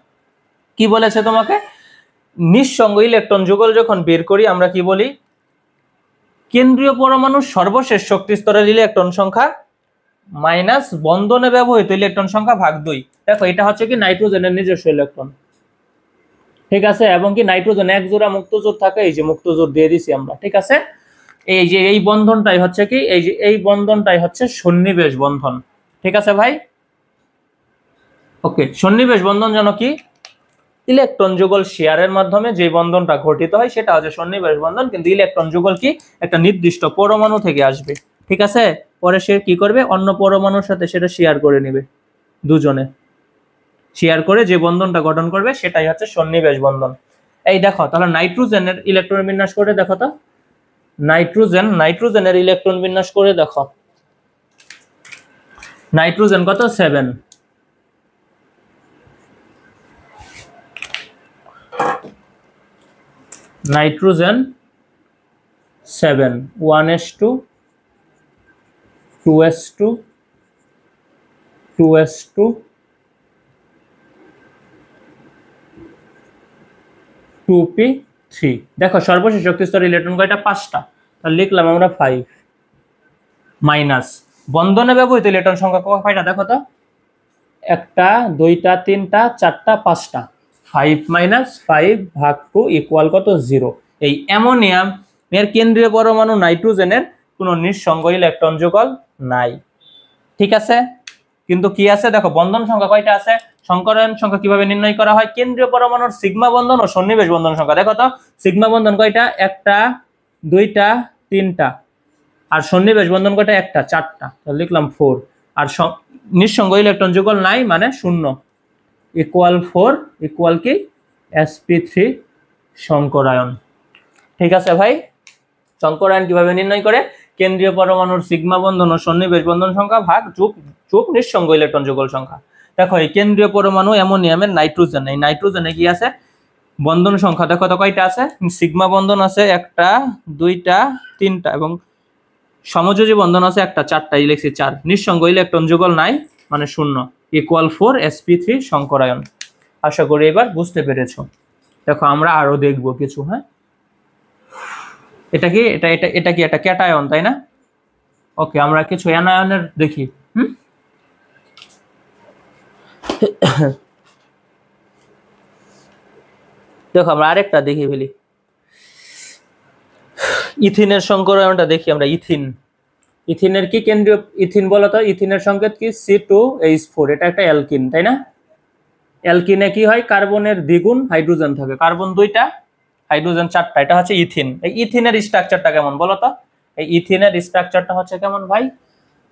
কি বলেছে তোমাকে, নিঃসঙ্গ ইলেকট্রন যুগল যখন বের করি আমরা কি বলি, কেন্দ্রীয় পরমাণুর সর্বশেষ শক্তি স্তরের ইলেকট্রন সংখ্যা মাইনাস বন্ধনে ব্যবহৃত ইলেকট্রন সংখ্যা ভাগ 2। দেখো এটা হচ্ছে কি নাইট্রোজেনের নিজস্ব ইলেকট্রন, ঠিক আছে, এবং কি নাইট্রোজেন এক জোড়া মুক্ত জোড় থাকে, এই যে মুক্ত জোড় দিয়ে দিছি আমরা, ঠিক আছে। এই যে এই বন্ধনটাই হচ্ছে কি, এই যে এই বন্ধনটাই হচ্ছে সন্নিবেশ বন্ধন, ঠিক আছে ভাই। ওকে, সন্নিবেশ বন্ধন যেন কি, ইলেকট্রন যুগল শেয়ারের মাধ্যমে যে বন্ধনটা গঠিত হয় সেটা হচ্ছে সন্নিবেশ বন্ধন, কিন্তু ইলেকট্রন যুগল কি একটা নির্দিষ্ট পরমাণু থেকে আসবে, ঠিক আছে। পরে সে কি করবে, অন্য পরমাণুর সাথে সেটা শেয়ার করে নেবে, দুজনে শেয়ার করে যে বন্ধনটা গঠন করবে সেটাই হচ্ছে সন্নিবেশ বন্ধন। এই দেখো, তাহলে নাইট্রোজেনের ইলেকট্রন বিন্যাস করে দেখো তো, নাইট্রোজেনের ইলেকট্রন বিন্যাস করে দেখো। নাইট্রোজেন কত, 7, nitrogen 7, 1s2 2s2 2s2 2p3। দেখো সর্বশেষ শক্তি স্তরের ইলেকট্রন কয়টা, 5টা, তাহলে লিখলাম আমরা 5 মাইনাস বন্ধনে ব্যবহৃত ইলেকট্রন সংখ্যা কয়টা, দেখো তো, 1টা 2টা 3টা 4টা 5টা, 5 মাইনাস 5 ভাগ 2 ইকুয়াল কত, 0। এই অ্যামোনিয়াম এর কেন্দ্রীয় পরমাণু নাইট্রোজেনের কোনো নিঃসঙ্গ ইলেকট্রন যুগল নাই, ঠিক আছে। কিন্তু কি আছে, দেখো বন্ধন সংখ্যা কয়টা আছে, সংকরায়ন সংখ্যা কিভাবে নির্ণয় করা হয়, কেন্দ্রীয় পরমাণুর সিগমা বন্ধন ও সন্নিবেশ বন্ধন সংখ্যা। দেখো তো সিগমা বন্ধন কয়টা, 1টা 2টা 3টা, আর সন্নিবেশ বন্ধন কয়টা, 1টা 4টা, তাহলে লিখলাম 4। আর নিঃসঙ্গ ইলেকট্রন যুগল নাই মানে 0, ইকুয়াল 4 ইকুয়াল কি, sp3 সংকরায়ন। ঠিক আছে ভাই, সংকরায়ন কিভাবে নির্ণয় করে? কেন্দ্রীয় পরমাণুর সিগমা বন্ধন ও সন্নিবেশ বন্ধন সংখ্যা ভাগ যোগ নিঃসঙ্গ ইলেকট্রন যুগল সংখ্যা। দেখো এই কেন্দ্রীয় পরমাণু অ্যামোনিয়ামের নাইট্রোজেন, এই নাইট্রোজেনে কি আছে? বন্ধন সংখ্যা দেখো তো কয়টা আছে? সিগমা বন্ধন আছে একটা, দুইটা, তিনটা, এবং সমযোজী বন্ধন আছে একটা, চারটা, লিখছি 4। নিঃসঙ্গ ইলেকট্রন যুগল নাই মানে 0, ইকুয়াল 4 sp3 সংকরায়ন। আশা করি এবার বুঝতে পেরেছো। দেখো আমরা আরো দেখব কিছু। হ্যাঁ, এটা কি এটা কি একটা ক্যাটায়ন, তাই না? ওকে, আমরা কিছু অ্যানায়নের দেখি। দেখো আমরা আরেকটা দেখি ফেলি, ইথিনের সংকরায়নটা দেখি আমরা। ইথিনের কি কেন্দ্রীয়? ইথিন বলো তো, ইথিনের সংকেত কি? C2H4। এটা একটা অ্যালকিন, তাই না? অ্যালকিনে কি হয়? কার্বনের দ্বিগুণ হাইড্রোজেন থাকে, কার্বন 2টা, হাইড্রোজেন 4টা। এটা হচ্ছে ইথিন। এই ইথিনের স্ট্রাকচারটা কেমন বলো তো? এই ইথিনের স্ট্রাকচারটা হচ্ছে কেমন ভাই?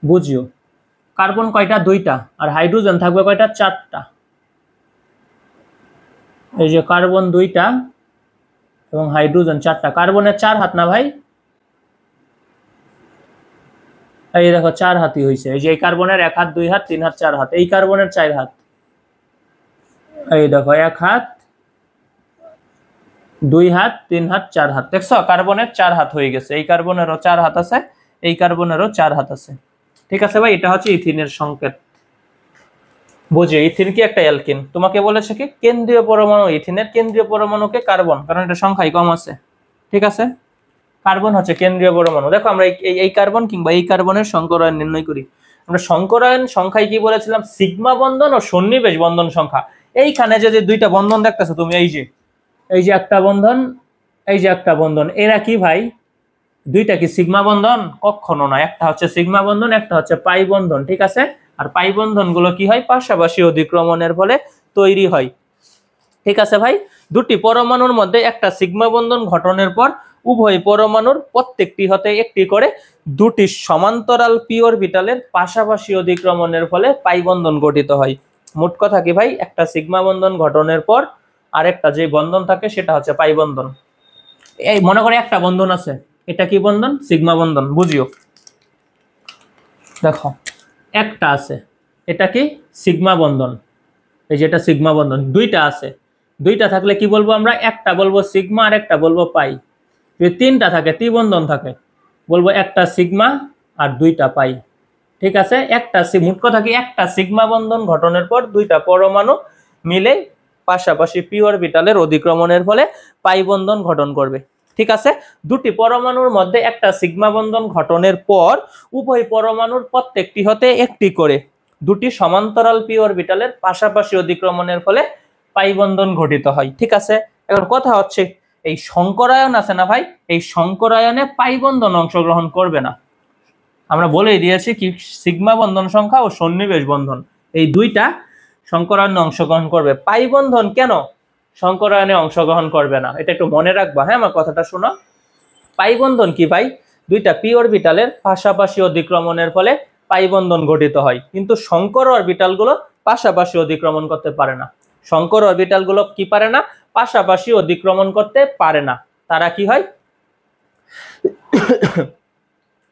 বুঝিও, কার্বন কয়টা? 2টা, আর হাইড্রোজেন থাকবে কয়টা? 4টা। এই যে কার্বন 2টা এবং হাইড্রোজেন 4টা, কার্বনের 4 হাত না ভাই? এই দেখো 4 হাতই হয়েছে। এই যে এই কার্বনের 1 হাত, 2 হাত, 3 হাত, 4 হাত। এই কার্বনের 4 হাত, এই দেখো 1 হাত, 2 হাত, 3 হাত, 4 হাত। দেখছো কার্বনের 4 হাত হয়ে গেছে। এই কার্বনেরও 4 হাত আছে, এই কার্বনেরও 4 হাত আছে। ঠিক আছে ভাই, এটা হচ্ছে ইথিনের সংকেত। বুঝে, ইথিন কি একটা অ্যালকিন। তোমাকে বলেছে কি কেন্দ্রীয় পরমাণু, ইথিনের কেন্দ্রীয় পরমাণুকে কার্বন, কারণ এটা সংখ্যায় কম আছে। ঠিক আছে, কার্বন হচ্ছে কেন্দ্রীয় পরমাণু। দেখো আমরা এই কার্বন কিংবা এই কার্বনের সংকরায়ন নির্ণয় করি। আমরা সংকরায়ন সংখ্যায় কি বলেছিলাম? সিগমা বন্ধন ও সন্নিবেশ বন্ধন সংখ্যা। এইখানে যে 2টা বন্ধন দেখতেছো তুমি, এই যে একটা বন্ধন, এই যে একটা বন্ধন, এরা কি ভাই? 2টা কি সিগমা বন্ধন? কখনো না। একটা হচ্ছে সিগমা বন্ধন, একটা হচ্ছে পাই বন্ধন। ঠিক আছে, আর পাই বন্ধন গুলো কি হয়? পাশাপাশি অধিক্রমণের ফলে তৈরি হয়। ঠিক আছে ভাই, 2টি পরমাণুর মধ্যে একটা সিগমা বন্ধন ঘটনের পর উভয় পরমাণুর প্রত্যেকটি হতে একটি করে 2টি সমান্তরাল পি অরবিটালের পাশাপাশি অধিক্রমণের ফলে পাই বন্ধন গঠিত হয়। মোট কথা কি ভাই? একটা সিগমা বন্ধন ঘটনের পর আরেকটা যে বন্ধন থাকে সেটা হচ্ছে পাই বন্ধন। এই মনে করে একটা বন্ধন আছে, এটা কি বন্ধন? সিগমা বন্ধন। বুঝিও, দেখো একটা আছে, এটা কি? সিগমা বন্ধন। এই যে এটা সিগমা বন্ধন। 2টা আছে, 2টা থাকলে কি বলবো আমরা? একটা বলবো সিগমা আর একটা বলবো পাই। যদি 3টা থাকে, ত্রিবন্ধন থাকে, বলবো একটা সিগমা আর 2টা পাই। ঠিক আছে, মোট কথা কি? একটা সিগমা বন্ধন ঘটনের পর 2টা পরমাণু মিলে পাশাপাশি পি অরবিটালের অধিক্রমণের ফলে পাই বন্ধন গঠন করবে। ঠিক আছে, 2টি পরমাণুর মধ্যে একটা সিগমা বন্ধন ঘটনের পর উভয় পরমাণুর প্রত্যেকটি হতে একটি করে 2টি সমান্তরাল পি অরবিটালের পাশাপাশি অধিক্রমণের ফলে পাই বন্ধন গঠিত হয়। ঠিক আছে, এখন কথা হচ্ছে এই সংকরায়ন আছে না ভাই, এই সংকরায়নে পাই বন্ধন অংশগ্রহণ করবে না। আমরা বলেই দিয়েছি কি সিগমা বন্ধন সংখ্যা ও সন্নিবেশ বন্ধন, এই 2টা সংকরায়নে অংশগ্রহণ করবে। পাই বন্ধন কেন সংকরায়নে অংশগ্রহণ করবে না? এটা একটু মনে রাখবা। হ্যাঁ, আমার কথাটা শোনো। পাই বন্ধন কি ভাই? 2টা পি অরবিটালের পাশাপাশি অধিক্রমণের ফলে পাই বন্ধন গঠিত হয়, কিন্তু সংকর অরবিটাল গুলো পাশাপাশি অধিক্রমণ করতে পারে না। সংকর অরবিটাল গুলো কি পারে না? পাশাপাশি অধিক্রমণ করতে পারে না। তারা কি হয়?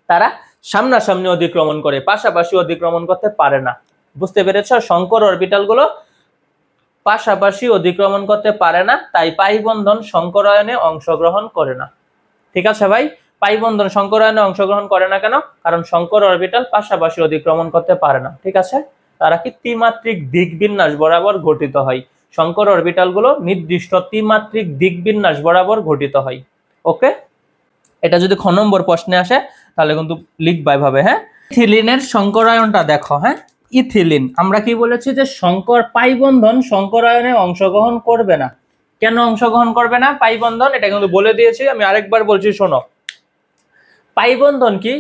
তারা সামনাসামনি অধিক্রমণ করে, পাশাপাশি অধিক্রমণ করতে পারে না। বুঝতে পেরেছ? সংকর অরবিটাল গুলো পাশাপাশি অধিক্রমণ করতে পারে না, তাই পাই বন্ধন সংকরায়নে অংশগ্রহণ করে না। ঠিক আছে ভাই, পাই বন্ধন সংকরায়নে অংশগ্রহণ করে না কেন? কারণ সংকর অরবিটাল পাশাপাশি অধিক্রমণ করতে পারে না। ঠিক আছে, তারা কি ত্রিমাত্রিক দিক বিন্যাস বরাবর গঠিত হয়। সংকর অরবিটাল গুলো নির্দিষ্ট ত্রিমাত্রিক দিক বিন্যাস বরাবর গঠিত হয়। ওকে, এটা যদি খ নম্বর প্রশ্নে আসে তাহলে কিন্তু লিখবা এভাবে। হ্যাঁ, ইথিলিনের সংকরায়নটা দেখো। হ্যাঁ, ইথিলিন আমরা কি বলেছি যে সংকর পাই বন্ধন সংকরায়নে অংশগ্রহণ করবে না। কেন অংশগ্রহণ করবে না পাই বন্ধন? এটা কিন্তু বলে দিয়েছি, আমি আরেকবার বলছি শোনো। পাই বন্ধন কি?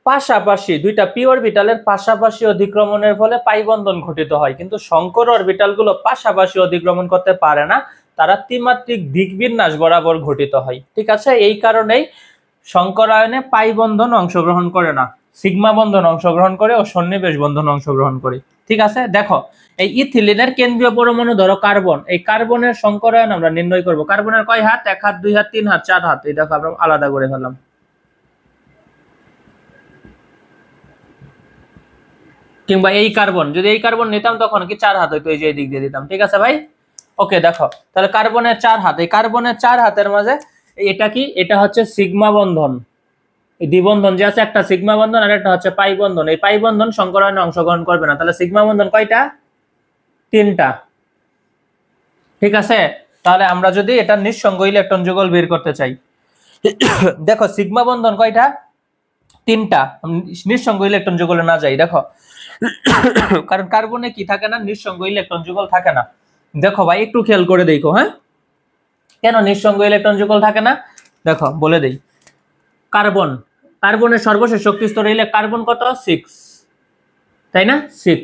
পাশাপাশি 2টা পি অরবিটালের পাশাপাশি অধিক্রমণের ফলে পাই বন্ধন গঠিত হয়, কিন্তু সংকর অরবিটাল গুলো পাশাপাশি অধিক্রমণ করতে পারে না, তারা ত্রিমাত্রিক দিক বিন্যাস বরাবর গঠিত হয়। ঠিক আছে, এই কারণেই সংকরায়নে পাই বন্ধন অংশগ্রহণ করে না, সিগমা বন্ধন অংশগ্রহণ করে ও সন্নিবেশ বন্ধন অংশগ্রহণ করে। ঠিক আছে, দেখো এই ইথিলিনের কেন্দ্রীয় পরমাণু ধরো কার্বন, এই কার্বনের সংকরায়ন আমরা নির্ণয় করব। কার্বনের কয় হাত? 1 হাত, 2 হাত, 3 হাত, 4 হাত। এই দেখো আমরা আলাদা করে ফেললাম। কিংবা এই কার্বন, যদি এই কার্বন নিতাম তখন কি 4 হাত হইতো, এই যে এই দিক দিয়ে দিতাম। ঠিক আছে ভাই, ওকে। দেখো তাহলে কার্বনের 4 হাত, এই কার্বনের 4 হাতের মাঝে এটা কি? এটা হচ্ছে সিগমা বন্ধন। এই দ্বিবন্ধন যে আছে, একটা সিগমা বন্ধন আর একটা হচ্ছে পাই বন্ধন। এই পাই বন্ধন সংকরায়নে অংশগ্রহণ করবে না। তাহলে সিগমা বন্ধন কয়টা? 3টা। ঠিক আছে, তাহলে আমরা যদি এটা নিঃসঙ্গ ইলেকট্রন যুগল বের করতে চাই, দেখো সিগমা বন্ধন কয়টা? 3টা। নিঃসঙ্গ ইলেকট্রন যুগলে না যাই, দেখো কারণ কার্বনে কি থাকে না? নিঃসঙ্গ ইলেকট্রন যুগল থাকে না। দেখো ভাই একটু খেয়াল করে দেখো, হ্যাঁ, কেন নিঃসঙ্গ ইলেকট্রন যুগল থাকে না? দেখো বলে দেই। কার্বন, কার্বনের সর্বশেষ শক্তি স্তরে কার্বন কত? 6, তাই না? 6,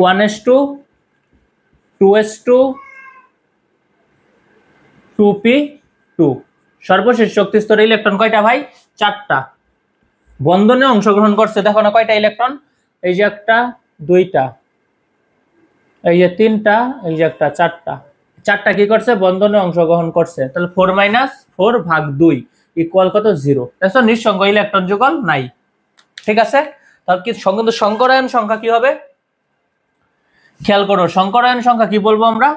1s2, 2s2, 2p2। সর্বশেষ শক্তি স্তরে ইলেকট্রন কয়টা ভাই? 4টা। বন্ধনে অংশগ্রহণ করছে দেখো না কয়টা ইলেকট্রন? এই যে একটা, 2টা, এই যে 3টা, এই যে একটা, 4টা। 4টা কি করছে? বন্ধনে অংশগ্রহণ করছে। তাহলে 4 - 4 ভাগ 2 ইকুয়াল কত? 0। দেখো নিঃসঙ্গ ইলেকট্রন যুগল নাই। ঠিক আছে, তাহলে কি কিন্তু সংকরায়ন সংখ্যা কি হবে? খেয়াল করো, সংকরায়ন সংখ্যা কি বলবো আমরা?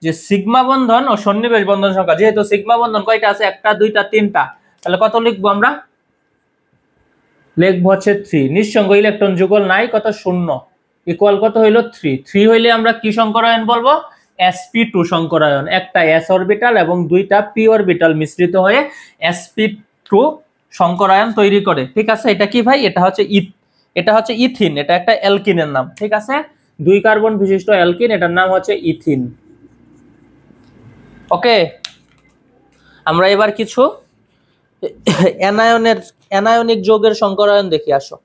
যে সিগমা বন্ধন ও সন্নিবেশ বন্ধন সংখ্যা। যেহেতু সিগমা বন্ধন কয়টা আছে? একটা, 2টা, 3টা। তাহলে কত লিখবো আমরা? লিখবো হচ্ছে 3। নিঃসঙ্গ ইলেকট্রন যুগল নাই, কত? 0। ইকুয়াল কত হইলো? 3। 3 হইলে আমরা কি সংকরায়ন বলবো? sp2 সংকরায়ন। একটা s অরবিটাল এবং 2টা p অরবিটাল মিশ্রিত হয়ে sp2 সংকরায়ন তৈরি করে। ঠিক আছে, এটা কি ভাই? এটা হচ্ছে ইথিন। এটা একটা অ্যালকিনের নাম। ঠিক আছে, 2 কার্বন বিশিষ্ট অ্যালকিন, এটার নাম হচ্ছে ইথিন। ওকে, আমরা এবার কিছু অ্যানায়নিক যৌগের সংকরায়ন দেখি। আসো,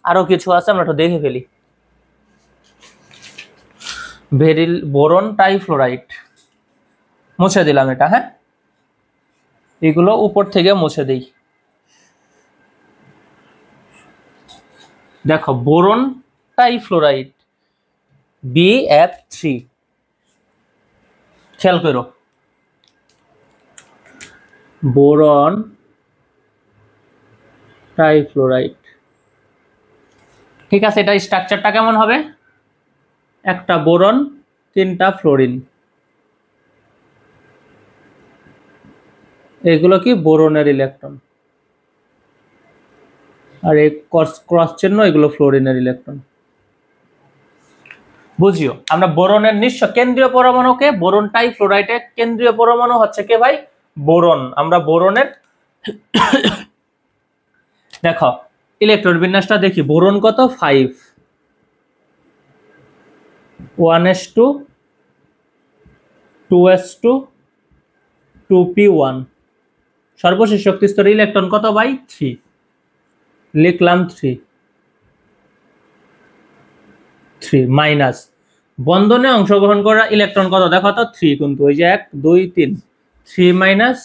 আরো কিছু আছে, আমরা একটু দেখে ফেলি। বেরিল, বোরন, টাইফ্লোরাইড, মুছে দিলাম এটা। হ্যাঁ, এগুলো উপর থেকে মুছে দেই। দেখো বোরন টাইফ্লোরাইড BF3, খেয়াল করো, বোরন টাইফ্লোরাইড। ঠিক আছে, এটা স্ট্রাকচারটা কেমন হবে? একটা বোরন, 3টা ফ্লোরিন। এগুলো কি? বোরনের ইলেকট্রন। আর এই ক্রস চিহ্ন, এগুলো ফ্লোরিনের ইলেকট্রন। বুঝিও, আমরা বোরনের কেন্দ্রীয় পরমাণুকে বোরন টাইফ্লোরাইডের কেন্দ্রীয় পরমাণু হচ্ছে কে ভাই? বোরন। আমরা বোরনের দেখো ইলেকট্রন বিন্যাসটা দেখি। বোরন কত? 5, 1s2, 2s2, 2p1। সর্বশেষ শক্তি স্তরে ইলেকট্রন কত ভাই? 3। লিখলাম 3 মাইনাস। বন্ধনে অংশগ্রহণ করা ইলেকট্রন কত? দেখো তো 3, কিন্তু ওই যে 1, 2, 3, 3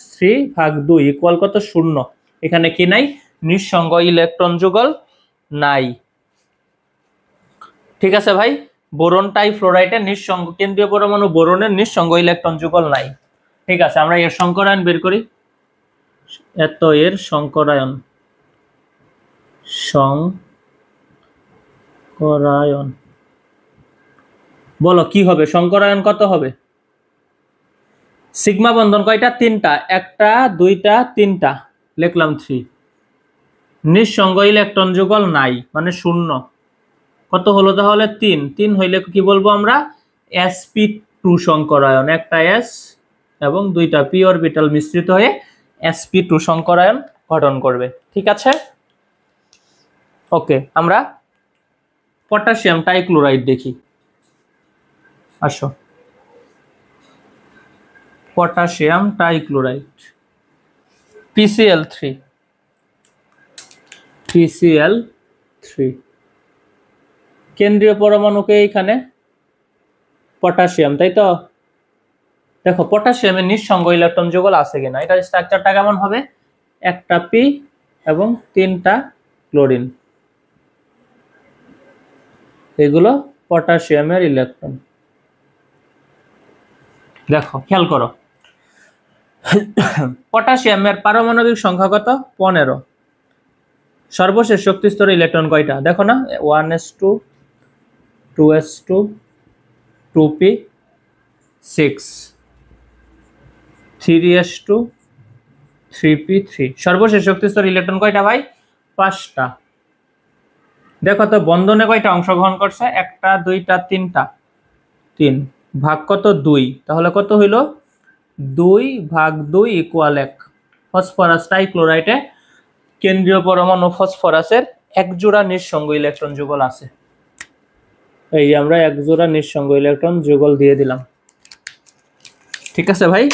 - 3 ভাগ 2 ইকুয়াল কত? 0। এখানে কি নাই? নিঃসঙ্গ ইলেকট্রন যুগল নাই। ঠিক আছে ভাই, বোরন টাইফ্লোরাইডের নিঃসঙ্গ কেন্দ্রীয় পরমাণু বোরনের নিঃসঙ্গ ইলেকট্রন যুগল নাই। ঠিক আছে, আমরা এর সংকরায়ন বের করি। এর সংকরায়ন বলো কি হবে? সংকরায়ন কত হবে? সিগমা বন্ধন কয়টা? 3টা। একটা, 2টা, 3টা। লিখলাম 3। নিঃসঙ্গ ইলেকট্রন যুগল নাই, মানে 0। কত হলো তাহলে? 3। 3 হইলে কি বলবো আমরা? sp2 সংকরায়ন। একটা s এবং 2টা p অরবিটাল মিশ্রিত হয়ে sp2 সংকরায়ন গঠন করবে। ঠিক আছে, ওকে। আমরা পটাশিয়াম টাইক্লোরাইড দেখি। আসো, পটাশিয়াম টাইক্লোরাইড PCl3 কেন্দ্রীয় পরমাণুকে এখানে পটাশিয়াম, তাই তো? দেখো পটাশিয়ামের নিঃসঙ্গ ইলেকট্রন যুগল আছে কিনা। এটার স্ট্রাকচারটা কেমন হবে? একটা p এবং 3টা ক্লোরিন। এগুলো পটাশিয়ামের ইলেকট্রন। দেখো খেয়াল করো, পটাশিয়ামের পারমাণবিক সংখ্যা কত? 15। সর্বশেষ শক্তি স্তরে ইলেকট্রন কয়টা দেখো না? 1s2, 2s2, 2p, 6, 3s2, 3p3। সর্বশেষ শক্তি স্তরে ইলেকট্রন কয়টা ভাই? 5টা। দেখো তো বন্ধনে কয়টা অংশগ্রহণ করছে? 1টা, 2টা, 3টা। 3 ভাগ কত? 2। তাহলে কত হইল? 2/2 = 1। ফসফরাস ট্রাইক্লোরাইডে কেন্দ্রীয় পরমাণু ফসফরাসের এক জোড়া নিঃসঙ্গ ইলেকট্রন যুগল আছে। এই আমরা এক জোড়া নিঃসঙ্গ ইলেকট্রন যুগল দিয়ে দিলাম। ঠিক আছে ভাই,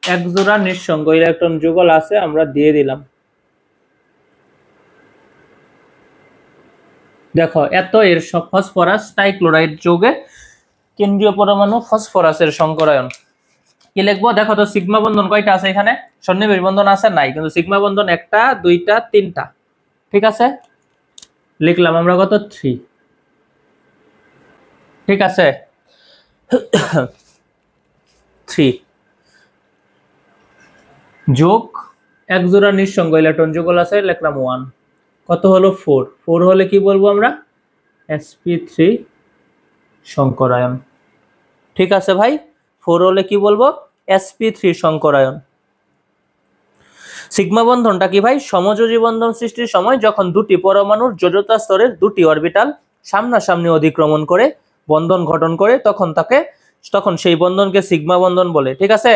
এক জোড়া নিঃসঙ্গ ইলেকট্রন যুগল আছে, আমরা দিয়ে দিলাম। দেখো এত এর সব ফসফরাস ট্রাইক্লোরাইড যৌগে কেন্দ্রীয় পরমাণু ফসফরাসের সংকরায়ন। কি লিখবো দেখো তো? সিগমা বন্ধন কয়টা আছে এখানে? সন্নিবেশ বন্ধন আছে নাই, কিন্তু সিগমা বন্ধন 1টা, 2টা, 3টা। ঠিক আছে, লিখলাম আমরা কত? 3। ঠিক আছে, 3 যোগ এক জোড়া নিঃসঙ্গ ইলেকট্রন যুগল আছে, লিখলাম 1। কত হলো? 4। 4 হলে কি বলবো আমরা? sp3 সংকরায়ন। ঠিক আছে ভাই, 4 হলে কি বলবো? sp3 সংকরায়ন। সিগমা বন্ধনটা কি ভাই? সমযোজী বন্ধন সৃষ্টির সময় যখন দুটি পরমাণুর যোজতা স্তরের দুটি অরবিটাল সামনাসামনি অতিক্রমণ করে বন্ধন গঠন করে তখন সেই বন্ধনকে সিগমা বন্ধন বলে। ঠিক আছে,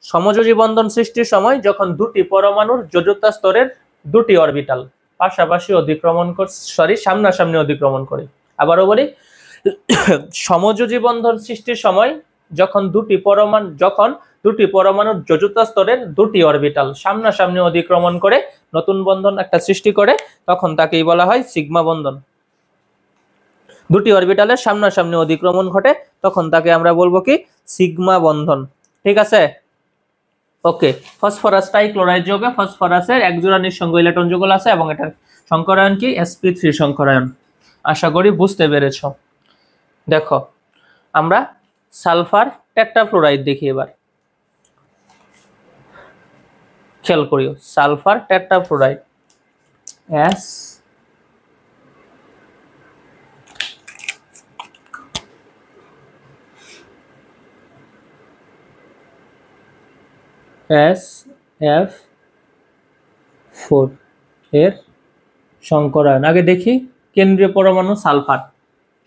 সমযোজী বন্ধন সৃষ্টির সময় যখন দুটি পরমাণুর যোজতা স্তরের দুটি অরবিটাল পাশাপাশি সামনাসামনি অতিক্রমণ করে। আবারও বলি, সমযোজী বন্ধন সৃষ্টির সময় যখন দুটি পরমাণুর যোজতা স্তরের দুটি অরবিটাল সামনাসামনি অতিক্রমণ করে নতুন বন্ধন একটা সৃষ্টি করে, তখন তাকেই বলা হয় সিগমা বন্ধন। দুটি অরবিটালের সামনাসামনি অতিক্রমণ ঘটে, তখন তাকে আমরা বলবো কি? সিগমা বন্ধন। ঠিক আছে, ওকে। ফসফরাস ট্রাইক্লোরাইড যৌগে ফসফরাসের এক জোড়া নিঃসঙ্গ ইলেকট্রন যুগল আছে এবং এটার সংকরায়ন কি? sp3 সংকরায়ন। আশা করি বুঝতে পেরেছ। দেখো আমরা সালফার টেট্রাফ্লোরাইড দেখি এবার। খেয়াল করিও, সালফার টেট্রাফ্লোরাইড SF4 এর সংকরায়ন আগে দেখি। কেন্দ্রীয় পরমাণু সালফার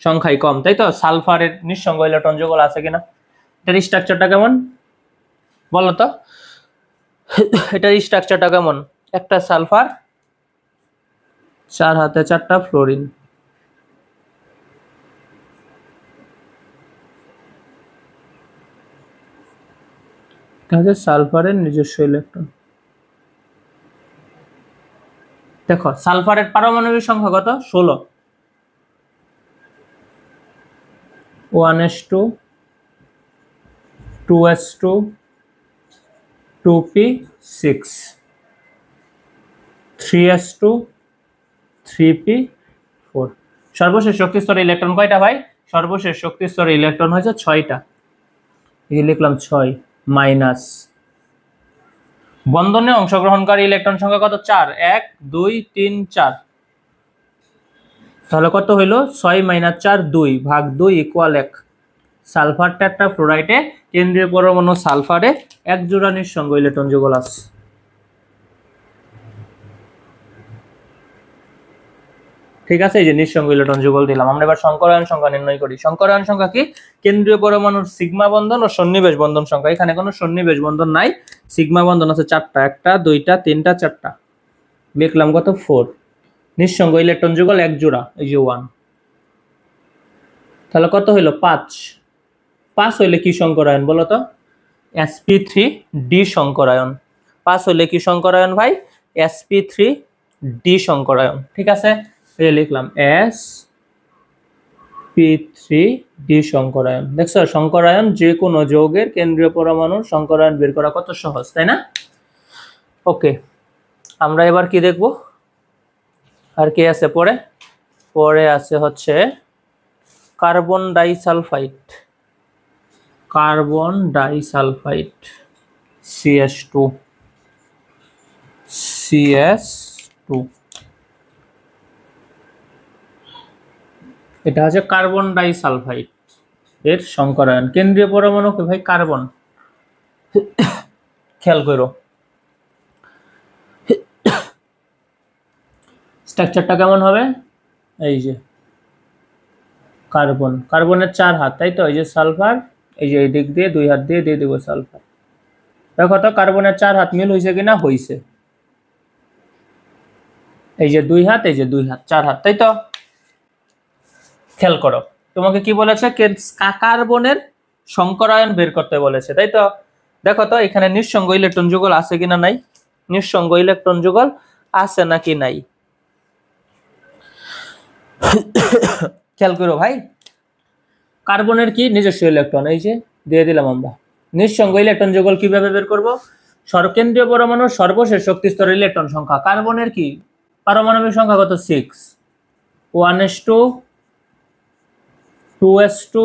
সংখ্যায় কম, তাই তো? সালফারের নিঃসঙ্গ ইলেকট্রন যুগল আছে কিনা? এটার স্ট্রাকচারটা কেমন বলো তো? এটার স্ট্রাকচারটা কেমন? একটা সালফার, 4 হাতে 4টা ফ্লোরিন। এটা হচ্ছে সালফারের নিজস্ব ইলেকট্রন। দেখো সালফারের পারমাণবিক সংখ্যা কত? 16। 1s2, 2s2, 2p6, 3s2, 3p4। সর্বশেষ শক্তি স্তরে ইলেকট্রন কয়টা ভাই? সর্বশেষ শক্তি স্তরে ইলেকট্রন হয়েছে 6টা। এই লিখলাম 6 মাইনাস। বন্ধনে অংশগ্রহণকারী ইলেকট্রন সংখ্যা কত? 4। 1, 2, 3, 4। তাহলে কত হইল? 6 - 4 2/2 = 1। সালফার টেট্রাফ্লোরাইডে কেন্দ্রীয় পরমাণু সালফারে এক জোড়া নিঃসঙ্গ ইলেকট্রন যুগল আছে। ঠিক আছে, এই যে নিঃসঙ্গ ইলেকট্রন যুগল দিলাম। আমরা এবার সংকরায়ন সংখ্যা নির্ণয় করি। সংকরায়ন সংখ্যা কি? কেন্দ্রীয় পরমাণুর সিগমা বন্ধন ও সন্নিবেশ বন্ধন সংখ্যা। এখানে কোনো সন্নিবেশ বন্ধন নাই, সিগমা বন্ধন আছে 4টা। 1টা, 2টা, 3টা, 4টা। লিখলাম কত? 4। নিঃসঙ্গ ইলেকট্রন যুগল এক জোড়া, এই যে 1। তাহলে কত হইল? 5। 5 হইলে কি সংকরায়ন বলো তো? sp3d সংকরায়ন। 5 হইলে কি সংকরায়ন ভাই? sp3d সংকরায়ন। ঠিক আছে, এই লিখলাম sp3d সংকরায়ন। দেখছো সংকরায়ন যে কোনো যৌগের কেন্দ্রীয় পরমাণুর সংকরায়ন বের করা কত সহজ, তাই না? ওকে, আমরা এবার কি দেখব? আর কি আছে পরে? পরে আছে হচ্ছে carbon disulphide, carbon disulphide CH2, CH2, এটা হচ্ছে কার্বন ডাইসালফাইড এর সংকরায়ন। কেন্দ্রীয় পরমাণুকে ভাই কার্বন, খেয়াল করো স্ট্রাকচারটা কেমন হবে। এই যে কার্বন, কার্বনের 4 হাত, তাই তো? এই যে সালফার, এই যে এই দিক দিয়ে 2 হাত দিয়ে দিয়ে দেবো সালফার। দেখো তো কার্বনের 4 হাত মিল হয়েছে কিনা, হয়েছে। এই যে 2 হাত, এই যে 2 হাত, 4 হাত, তাই তো? খেয়াল করো, তোমাকে কি বলেছে, কার্বনের সংকরায়ন বের করতে বলেছে, তাই তো? দেখো তো এখানে নিঃসঙ্গ ইলেকট্রন যুগল আছে কিনা নাই, নিঃসঙ্গ ইলেকট্রন যুগল আছে নাকি নাই, খেয়াল করো ভাই। কার্বনের কি নিজস্ব ইলেকট্রন, এই যে দিয়ে দিলাম আমরা। নিঃসঙ্গ ইলেকট্রন যুগল কিভাবে বের করব, কেন্দ্রীয় পরমাণুর সর্বশেষ শক্তি স্তরের ইলেকট্রন সংখ্যা। কার্বনের কি পারমাণবিক সংখ্যা কত, 6, 1s2, 2s2,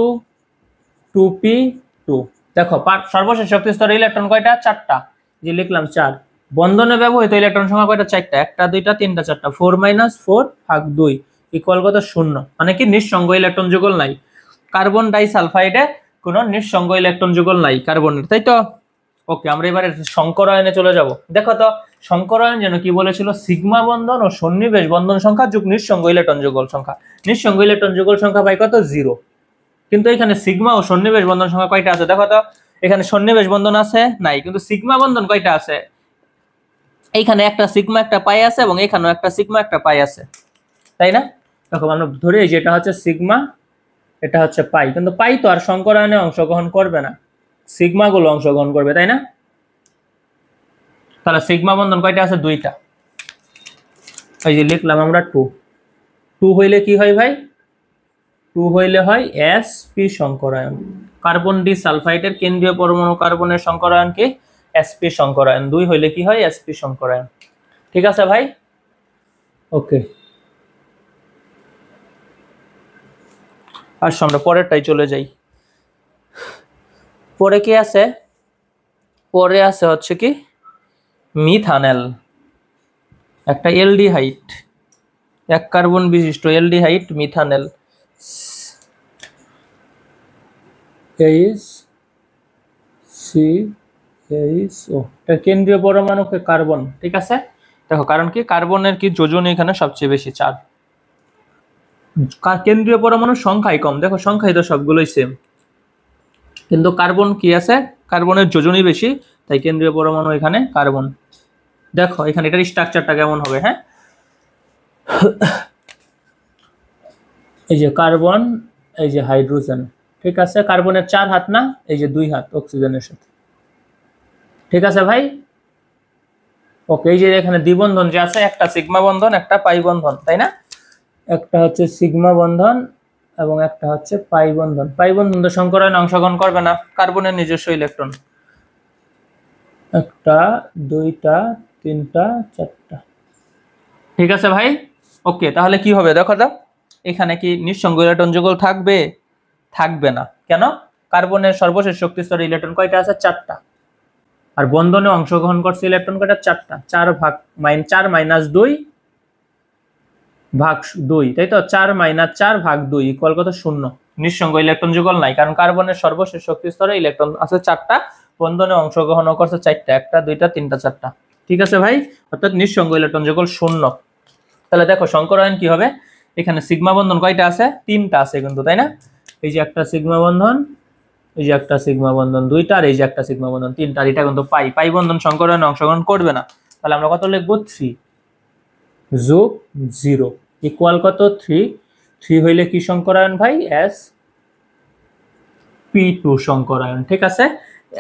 2p2। দেখো সর্বশেষ শক্তি স্তরের ইলেকট্রন কয়টা, 4টা, যে লিখলাম 4। বন্ধনে ব্যবহৃত ইলেকট্রন সংখ্যা কয়টা, 4টা, 1টা 2টা 3টা 4টা, 4 - 4 ভাগ 2 ইকুয়াল কত, 0। মানে কি নিঃসঙ্গ ইলেকট্রন যুগল নাই কার্বন ডাইসালফাইডে, কোনো নিঃসঙ্গ ইলেকট্রন যুগল নাই কার্বনের, তাই তো? ওকে, আমরা এবারে সংকরায়নে চলে যাব। দেখো তো সংকরায়ন যেন কি বলেছিল, সিগমা বন্ধন ও সন্নিবেশ বন্ধন সংখ্যা যোগ নিঃসঙ্গ ইলেকট্রন যুগল সংখ্যা। নিঃসঙ্গ ইলেকট্রন যুগল সংখ্যা পাই কত, 0। কিন্তু এখানে সিগমা ও সন্নিবেশ বন্ধন সংখ্যা কয়টা আছে, দেখো তো এখানে সন্নিবেশ বন্ধন আছে নাই, কিন্তু সিগমা বন্ধন কয়টা আছে, এইখানে একটা সিগমা একটা পাই আছে এবং এখানেও একটা সিগমা একটা পাই আছে, তাই না? দেখো আমরা ধরে যে এটা হচ্ছে সিগমা, এটা হচ্ছে পাই, কিন্তু পাই তো আর সংকরায়নে অংশগ্রহণ করবে না, সিগমা গুলো অংশগ্রহণ করবে, তাই না? তাহলে সিগমা বন্ধন কয়টা আছে, 2টা। এই যে লিখলাম আমরা 2, 2 হইলে কি হয় ভাই, 2 হইলে হয় sp সংকরায়ন। কার্বন ডিসালফাইডের কেন্দ্রীয় পরমাণু কার্বনের সংকরায়ন কি, sp সংকরায়ন। 2 হইলে কি হয়, sp সংকরায়ন। ঠিক আছে ভাই, ওকে। আর আমরা পরেরটাই চলে যাই। পরে কি আছে, পরে আছে হচ্ছে কি মিথানেল, একটা এলডিহাইড, 1 কার্বন বিশিষ্ট এলডিহাইড মিথানেল, CHO। এর কেন্দ্রীয় পরমাণুকে কার্বন, ঠিক আছে? দেখো কারণ কি, কার্বনের কি যোজন এখানে সবচেয়ে বেশি, 4। কেন্দ্রীয় পরমাণুর সংখ্যাই কম, দেখো সংখ্যাই তো সবগুলোই সেম, কিন্তু কার্বন কি আছে, কার্বনের যোজনই বেশি, তাই কেন্দ্রীয় পরমাণু এখানে কার্বন। দেখো এখানে এটার স্ট্রাকচারটা কেমন হবে, হ্যাঁ, এই যে কার্বন, এই যে হাইড্রোজেন, ঠিক আছে? কার্বনের 4 হাত না, এই যে 2 হাত অক্সিজেনের সাথে, ঠিক আছে ভাই? ওকে, এই যে এখানে দ্বিবন্ধন যে আছে, একটা সিগমা বন্ধন একটা পাই বন্ধন, তাই না? একটা হচ্ছে সিগমা বন্ধন এবং একটা হচ্ছে পাই বন্ধন। পাই বন্ধন তো সংকরায়নে অংশগ্রহণ করবে না, কার্বনের নিজস্ব ইলেকট্রন। 1টা 2টা 3টা 4টা, ঠিক আছে ভাই? ওকে, তাহলে কি হবে দেখো তো, এখানে কি নিঃসঙ্গ ইলেকট্রন যুগল থাকবে, থাকবে না। কেন? কার্বনের সর্বশেষ শক্তি স্তরে ইলেকট্রন কয়টা আছে, 4টা। আর বন্ধনে অংশগ্রহণ করছে ইলেকট্রন কয়টা, 4টা। 4 ভাগ 4 - 2 ভাগ 2, তাই তো? 4 - 4 ভাগ 2 ইকুয়াল কত, 0। নিঃসঙ্গ ইলেকট্রন যুগল নাই, কারণ কার্বনের সর্বশেষ শক্তি স্তরে ইলেকট্রন আছে 4টা, বন্ধনে অংশগ্রহণ করছে 4টা, 1টা 2টা 3টা 4টা, ঠিক আছে ভাই? অর্থাৎ নিঃসঙ্গ ইলেকট্রন যুগল 0। তাহলে দেখো সংকরায়ন কি হবে, এখানে সিগমা বন্ধন কয়টা আছে, 3টা আছে কিন্তু, তাই না? এই যে একটা সিগমা বন্ধন, এই যে একটা সিগমা বন্ধন 2টা, আর এই যে একটা সিগমা বন্ধন 3টা, এটা কিন্তু পাই। পাই বন্ধন সংকরায়নে অংশগ্রহণ করবে না, তাহলে আমরা কত লিখবো, 3 যোগ 0 ইকুয়াল কত, 3। 3 হইলে কি সংকরায়ন ভাই, sp2 সংকরায়ন, ঠিক আছে?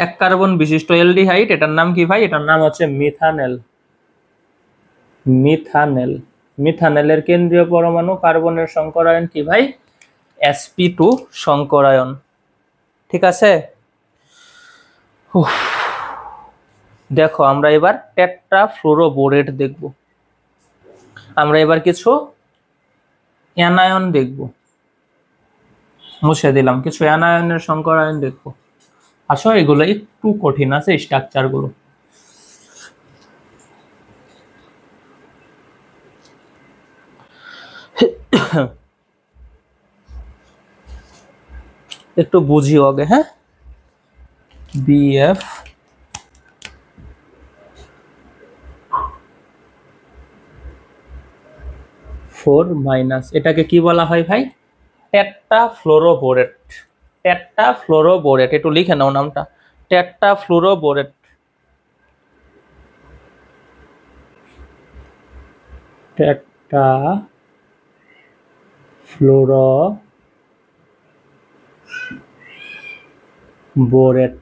1 কার্বন বিশিষ্ট এলডিহাইড, এটার নাম কি ভাই, এটার নাম হচ্ছে মিথানেল। মিথানেল, মিথানেলের কেন্দ্রীয় পরমাণু কার্বনের সংকরায়ন কি ভাই, sp2 সংকরায়ন, ঠিক আছে? দেখো আমরা এবার টেট্রাফ্লুরোবোরেট দেখব, আমরা এবার কিছু অ্যানায়ন দেখব। মুছে দিলাম। কিছু অ্যানায়নের সংকরায়ন দেখবো। আসলে এগুলো একটু কঠিন আছে স্ট্রাকচার গুলো। একটু বুঝিও আগে, হ্যাঁ। BF ফোর মাইনাস, এটাকে কি বলা হয় ভাই? টেট্রাফ্লোরোবোরেট। টেট্রাফ্লোরোবোরেট, একটু লিখে নাও নামটা, টেট্রাফ্লোরোবোরেট। টেট্রাফ্লোরোবোরেট।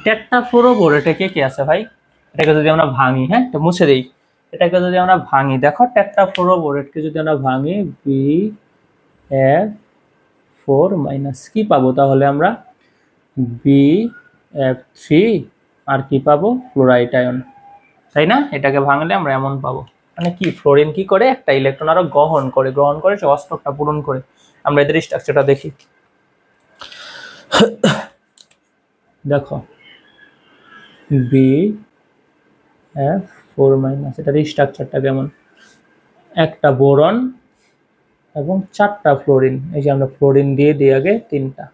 টেট্রাফ্লোরোবোরেটে কে কি আছে ভাই? এটাকে যদি আমরা ভাঙি, হ্যাঁ, এটা মুছে দেই। এটাকে যদি আমরা ভাঙি, দেখো টেট্রাফ্লোরোবোরেটকে যদি আমরা ভাঙি, BF4 মাইনাস কি পাবো তাহলে আমরা? BF3 আর কি পাবো? ফ্লোরাইড আয়ন, তাই না? এটাকে ভাঙলে আমরা এমন পাবো। মানে কি, ফ্লোরিন কি করে? একটা ইলেকট্রন আরো গ্রহণ করে সে অষ্টকটা পূরণ করে। আমরা এদের স্ট্রাকচারটা দেখি। দেখো BF4 মাইনাস, এটার স্ট্রাকচারটা কেমন? একটা বোরন এবং 4টা ফ্লোরিন। এই যে আমরা ফ্লোরিন দিয়ে দিই আগে 3টা।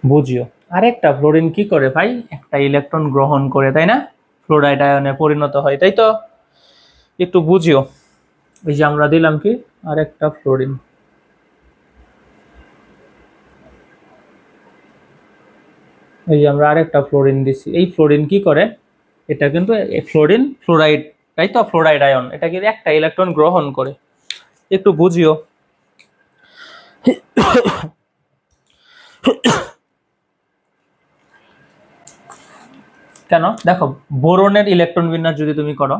বুঝিও আরেকটা ফ্লোরিন কি করে ভাই? একটা ইলেকট্রন গ্রহণ করে, তাই না? ফ্লোরাইড আয়নে পরিণত হয়, তাই তো? একটু বুঝিও। এই যে আমরা দিলাম কি আরেকটা ফ্লোরিন, এই যে আমরা আরেকটা ফ্লোরিন দিছি। এই ফ্লোরিন কি করে? এটা কিন্তু ফ্লোরিন ফ্লোরাইড, তাই তো? ফ্লোরাইড আয়ন, এটা কিন্তু একটা ইলেকট্রন গ্রহণ করে। একটু বুঝিও। কেন? দেখো বোরনের ইলেকট্রন বিন্যাস যদি তুমি করো,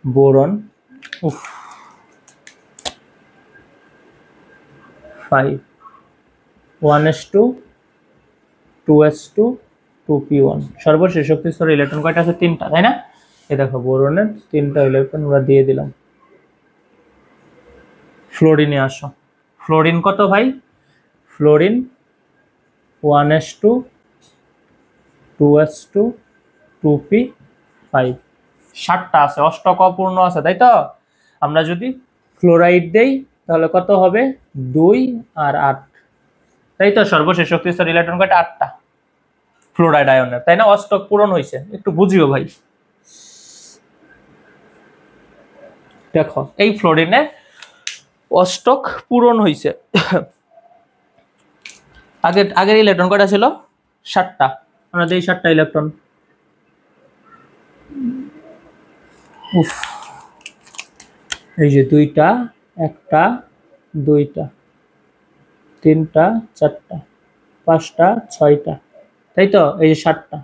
বোরন 5 1s2 2s2 2p1, সর্বশেষ শক্তি স্তরের ইলেকট্রন কয়টা আছে? 3টা, তাই না? এই দেখো বোরনের 3টা ইলেকট্রন আমরা দিয়ে দিলাম। ফ্লোরিনে আসো। ফ্লোরিন কত ভাই? ফ্লোরিন 1s2 2s2 2p5, 7টা আছে, অষ্টক অপূর্ণ আছে, তাই তো? আমরা যদি ফ্লোরাইড দেই তাহলে কত হবে? 2 আর 8, তাই তো? সর্বশেষ শক্তি স্তরের ইলেকট্রন কয়টা? 8টা ফ্লোরাইড আয়নের, তাই না? অষ্টক পূরণ হয়েছে। একটু বুঝিও ভাই। দেখো এই ফ্লোরিনে অষ্টক পূরণ হয়েছে। আগের ইলেকট্রন কয়টা ছিল? 7টা। আমরা দেই 7টা ইলেকট্রন। এই যে 2টা, 1টা, 2টা, 3টা, 4টা, 5টা, 6টা, তাই তো? এই যে 7টা।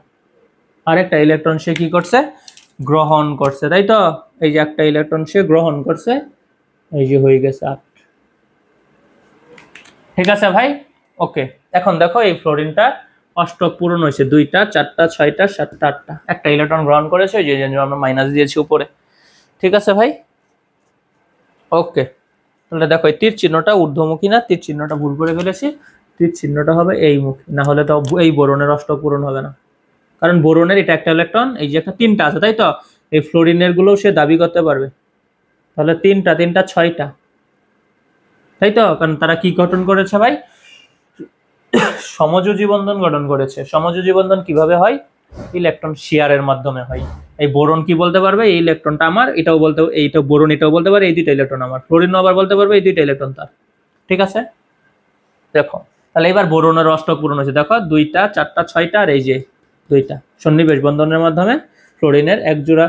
আরেকটা ইলেকট্রন সে কি করছে? গ্রহণ করছে, তাই তো? এই যে একটা ইলেকট্রন সে গ্রহণ করছে, এই যে হয়ে গেছে 8। ঠিক আছে ভাই, ওকে। এখন দেখো এই ফ্লোরিনটা অষ্টক পূরণ হয়েছে, 2টা, 4টা, 6টা, 7টা, 8টা, একটা ইলেকট্রন গ্রহণ করেছে, যে জন্য আমরা মাইনাস দিয়েছি উপরে। ঠিক আছে ভাই, ওকে। তাহলে দেখো এই তীর চিহ্নটা ঊর্ধ্বমুখী না, তীর চিহ্নটা ভুল করে ফেলেছি। তীর চিহ্নটা হবে এই মুখী, না হলে তো এই বোরনের অষ্টক পূরণ হবে না। কারণ বোরনের এটা একটা ইলেকট্রন, এই যে একটা 3টা আছে, তাই তো? এই ফ্লোরিনের গুলোও সে দাবি করতে পারবে। তাহলে 3টা 3টা 6টা, তাই তো? কারণ তারা কি গঠন করেছে ভাই? সমযোজী বন্ধন গঠন করেছে। সমযোজী বন্ধন কিভাবে হয়? ইলেকট্রন শেয়ারের মাধ্যমে হয়। এই বোরন কি বলতে পারবে? এই ইলেকট্রনটা আমার, এটাও বলতে, এইটা বোরন এটাও বলতে পারে এই 2টা ইলেকট্রন আমার। ফ্লোরিন আবার বলতে পারবে এই 2টা ইলেকট্রন তার। ঠিক আছে, দেখো তাহলে এবার বোরনের অষ্টক পূরণ হয়েছে। দেখো 2টা, 4টা, 6টা আর এই যে 2টা সন্নিবেশ বন্ধনের মাধ্যমে ফ্লোরিনের এক জোড়া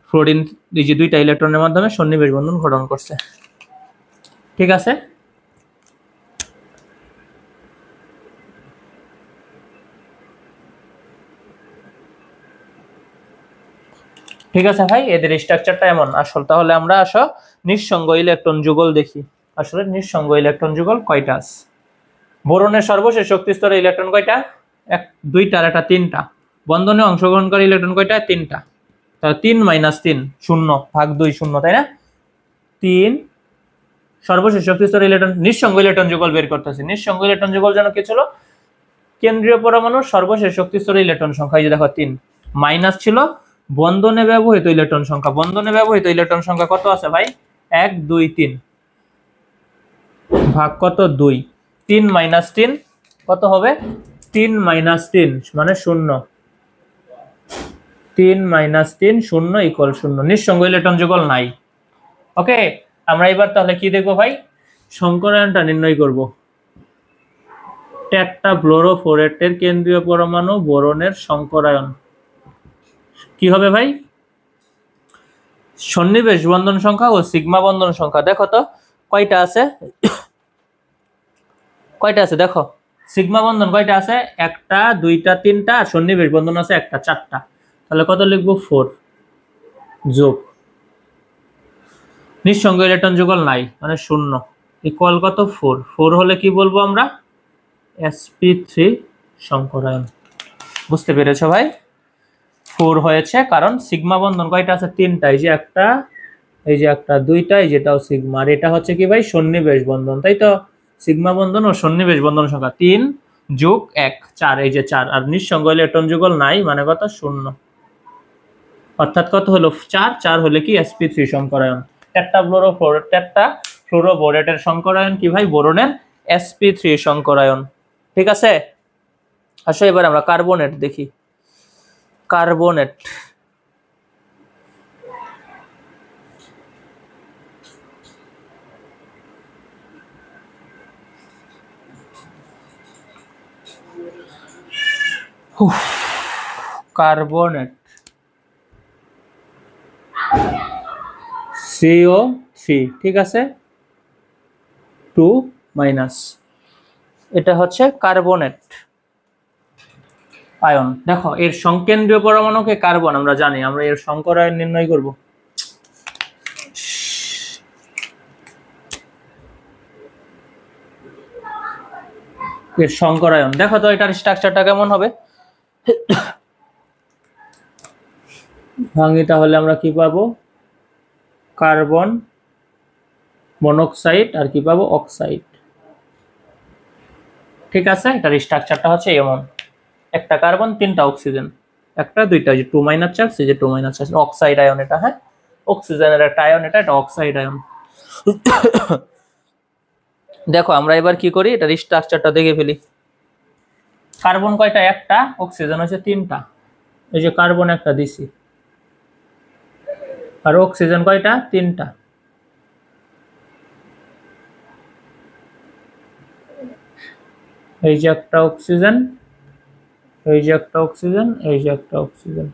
ফ্লোরিন এই যে 2টা ইলেকট্রনের মাধ্যমে সন্নিবেশ বন্ধন গঠন করছে। ঠিক আছে, ঠিক আছে ভাই, এদের স্ট্রাকচারটা এমন। আসল তাহলে আমরা আসো নিঃসঙ্গ ইলেকট্রন যুগল দেখি। আসলে নিঃসঙ্গ ইলেকট্রন যুগল কয়টা আছে? বোরনের সর্বশেষ শক্তি স্তরে ইলেকট্রন কয়টা? 2টা আর একটা 3টা। বন্ধনে অংশগ্রহণকারী ইলেকট্রন কয়টা? 3টা। তাহলে 3 - 3 0 ভাগ 2 0, তাই না? 3 সর্বশেষ শক্তি স্তরে ইলেকট্রন, নিঃসঙ্গ ইলেকট্রন যুগল বের করতেছি। নিঃসঙ্গ ইলেকট্রন যুগল যেন কি ছিল? কেন্দ্রীয় পরমাণুর সর্বশেষ শক্তি স্তরে ইলেকট্রন সংখ্যা, এই যে দেখো 3, মাইনাস ছিল বন্ধনে ব্যবহৃত ইলেকট্রন সংখ্যা। বন্ধনে ব্যবহৃত ইলেকট্রন সংখ্যা কত আছে ভাই? 1 2 3 ভাগ কত? 2। 3 - 3 কত হবে? 3 - 3 মানে 0। 3 - 3 0 = 0। নিঃসঙ্গ ইলেকট্রন যুগল নাই। ওকে, আমরা এবার তাহলে কি দেখবো ভাই? সংকরায়নটা নির্ণয় করব। টেট্রাফ্লোরোফোরেটের কেন্দ্রীয় পরমাণু বোরনের সংকরায়ন কি হবে ভাই? সন্নিবেশ বন্ধন সংখ্যা ও সিগমা বন্ধন সংখ্যা দেখো তো কয়টা আছে। কয়টা আছে দেখো, সিগমা বন্ধন কয়টা আছে? একটা, দুইটা, তিনটা, আর সন্নিবেশ বন্ধন আছে একটা, 4টা। তাহলে কত লিখবো? 4 যোগ নিঃসঙ্গ ইলেকট্রন যুগল নাই মানে 0 ইকুয়াল কত? 4। 4 হলে কি বলবো আমরা? sp3 সংকরায়ন। বুঝতে পেরেছো ভাই? 4 হয়েছে কারণ সিগমা বন্ধন কয়টা আছে? 3টা। এই যে একটা, এই যে একটা, দুইটা, এই যেটাও সিগমা। আর এটা হচ্ছে কি ভাই? সন্নিবেশ বন্ধন, তাই তো? সিগমা বন্ধন ও সন্নিবেশ বন্ধন সংখ্যা 3 যোগ 1 4, এই যে 4। আর নিঃসঙ্গ ইলেকট্রন যুগল নাই মানে কত? 0। অর্থাৎ কত হলো? 4। 4 হলে কি? sp3 সংকরায়ন। টেট্রাফ্লোরোবোরেটের সংকরায়ন কি ভাই? বোরনের sp3 সংকরায়ন। ঠিক আছে, আসো এবার আমরা কার্বনেট দেখি। কার্বনেট কার্বনেট CO3, ঠিক আছে, 2 মাইনাস। এটা হচ্ছে কার্বনেট আয়ন। দেখো এর সংকেন্দ্রীয় পরমাণুকে কার্বন আমরা জানি, আমরা এর সংকরায়ন নির্ণয় করব। এর সংকরায়ন দেখো তো এটার স্ট্রাকচারটা কেমন হবে। ভাঙি তাহলে আমরা কি পাবো? কার্বন মনোক্সাইড আর কি পাবো? অক্সাইড। ঠিক আছে, এটার স্ট্রাকচারটা হচ্ছে এমন, একটা কার্বন, 3টা অক্সিজেন, একটা, দুইটা, যে 2 - চার্জ, এই যে 2 - চার্জ, অক্সাইড আয়ন এটা। হ্যাঁ, অক্সিজেনের একটা আয়ন এটা, এটা অক্সাইড আয়ন। দেখো আমরা এবার কি করি, এটার স্ট্রাকচারটা দেখে ফেলি। কার্বন কয়টা? একটা, অক্সিজেন হচ্ছে 3টা, এই যে কার্বন একটা দিছি, আর অক্সিজেন কয়টা? 3টা। এই যে একটা অক্সিজেন, এই যে একটা অক্সিজেন, এই যে একটা অক্সিজেন।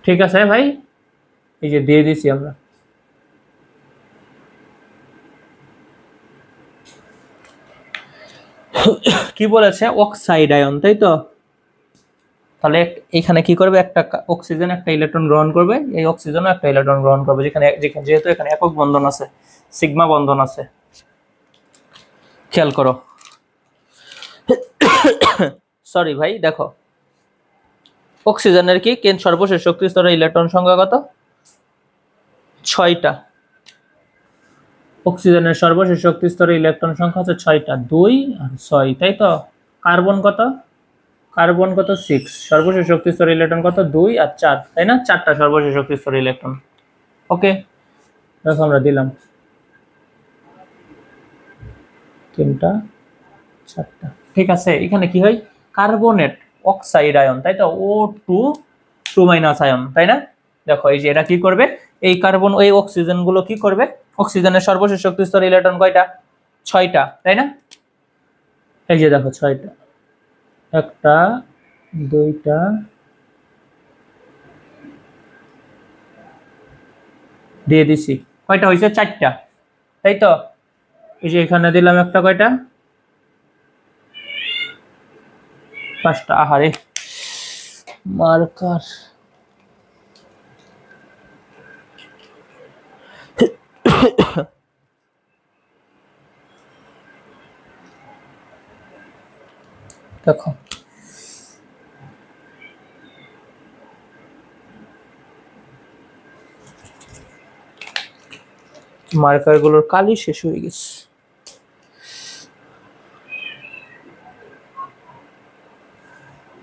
ঠিক আছে ভাই, এই যে দিয়ে দিছি আমরা। কি বলেছে? অক্সাইড আয়ন, তাই তো? তাহলে এখানে কি করবে? একটা অক্সিজেন একটা ইলেকট্রন গ্রহণ করবে, এই অক্সিজেনও একটা ইলেকট্রন গ্রহণ করবে, যেহেতু এখানে একক বন্ধন আছে, সিগমা বন্ধন আছে। খেয়াল করো, সরি ভাই, দেখো অক্সিজেনের কি সর্বশেষ শক্তি স্তরে ইলেকট্রন সংখ্যা কত? 6টা। অক্সিজেনের সর্বশেষ শক্তি স্তরে ইলেকট্রন সংখ্যা হচ্ছে 6টা, 2 আর 6, তাই তো? কার্বন কত? কার্বন কত? 6। সর্বশেষ শক্তি স্তরে ইলেকট্রন কত? 2 আর 4, তাই না? 4টা সর্বশেষ শক্তি স্তরে ইলেকট্রন। ওকে, দেখো আমরা দিলাম 3টা 4টা। ঠিক আছে, এখানে কি হয়? কার্বনেট অক্সাইড আয়ন, তাই তো? O2 2 আয়ন, তাই না? দেখো এই যে এটা কি করবে, এই কার্বন এই অক্সিজেন গুলো কি করবে? অক্সিজেনের সর্বশেষ শক্তি স্তরে ইলেকট্রন কয়টা? 6টা, তাই না? এই যে দেখো 6টা, একটা, দুইটা, দিয়ে দিছি। কয়টা হয়েছে? 4টা, তাই তো? এই যে এখানে দিলাম একটা, কয়টা? 5টা। আহারে মার্কার। দেখো মার্কার গুলোর কালি শেষ হয়ে গেছে।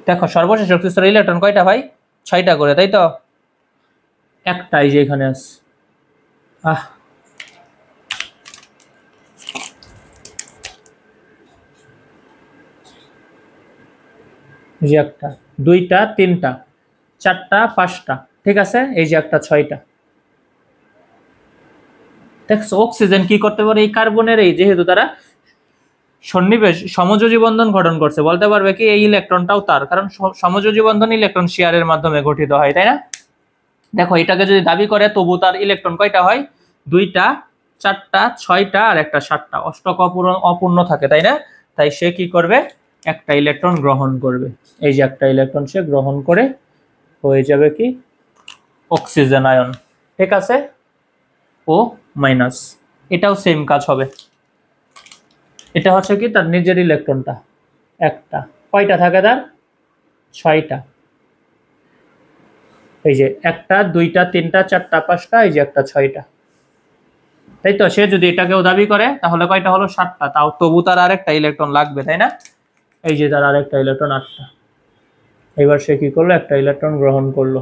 দেখো সর্বশেষ শক্তিস্তর ইলেকট্রন কয়টা ভাই? 6টা করে, তাই তো? একটাই যে এখানে আছে। এই যে একটা, দুইটা, তিনটা, চারটা, পাঁচটা, ঠিক আছে। এই যে একটা, 6টা। দেখছো অক্সিজেন কি করতে পারে? এই কার্বনের এই যেহেতু তারা সন্নিবেশ সমযোজী বন্ধন গঠন করছে, বলতে পারবে কি এই ইলেকট্রনটাও তার, কারণ সমযোজী বন্ধন ইলেকট্রন শেয়ারের মাধ্যমে গঠিত হয়, তাই না? দেখো এটাকে যদি দাবি করে তবু তার ইলেকট্রন কয়টা হয়? 2টা, 4টা, 6টা আর একটা 7টা, অষ্টক অপূর্ণ থাকে, তাই না? তাই সে কি করবে? একটা ইলেকট্রন গ্রহণ করবে। এই যে একটা ইলেকট্রন সে গ্রহণ করে হয়ে যাবে কি অক্সিজেন আয়ন, ঠিক আছে। ও মাইনাস, এটাও সেম কাজ হবে। এটা হচ্ছে কি তার নিজের ইলেকট্রনটা একটা, কয়টা থাকে তার? 6টা। এই যে একটা, 2টা, 3টা, 4টা, 5টা, এই যে একটা, 6টা, তাই তো? সে যদি এটাকেও দাবি করে তাহলে কয়টা হলো? 7টা। তাও তবু তার আরেকটা ইলেকট্রন লাগবে, তাই না? এই যে তার আরেকটা ইলেকট্রন 8টা। এবার সে কি করলো? একটা ইলেকট্রন গ্রহণ করলো,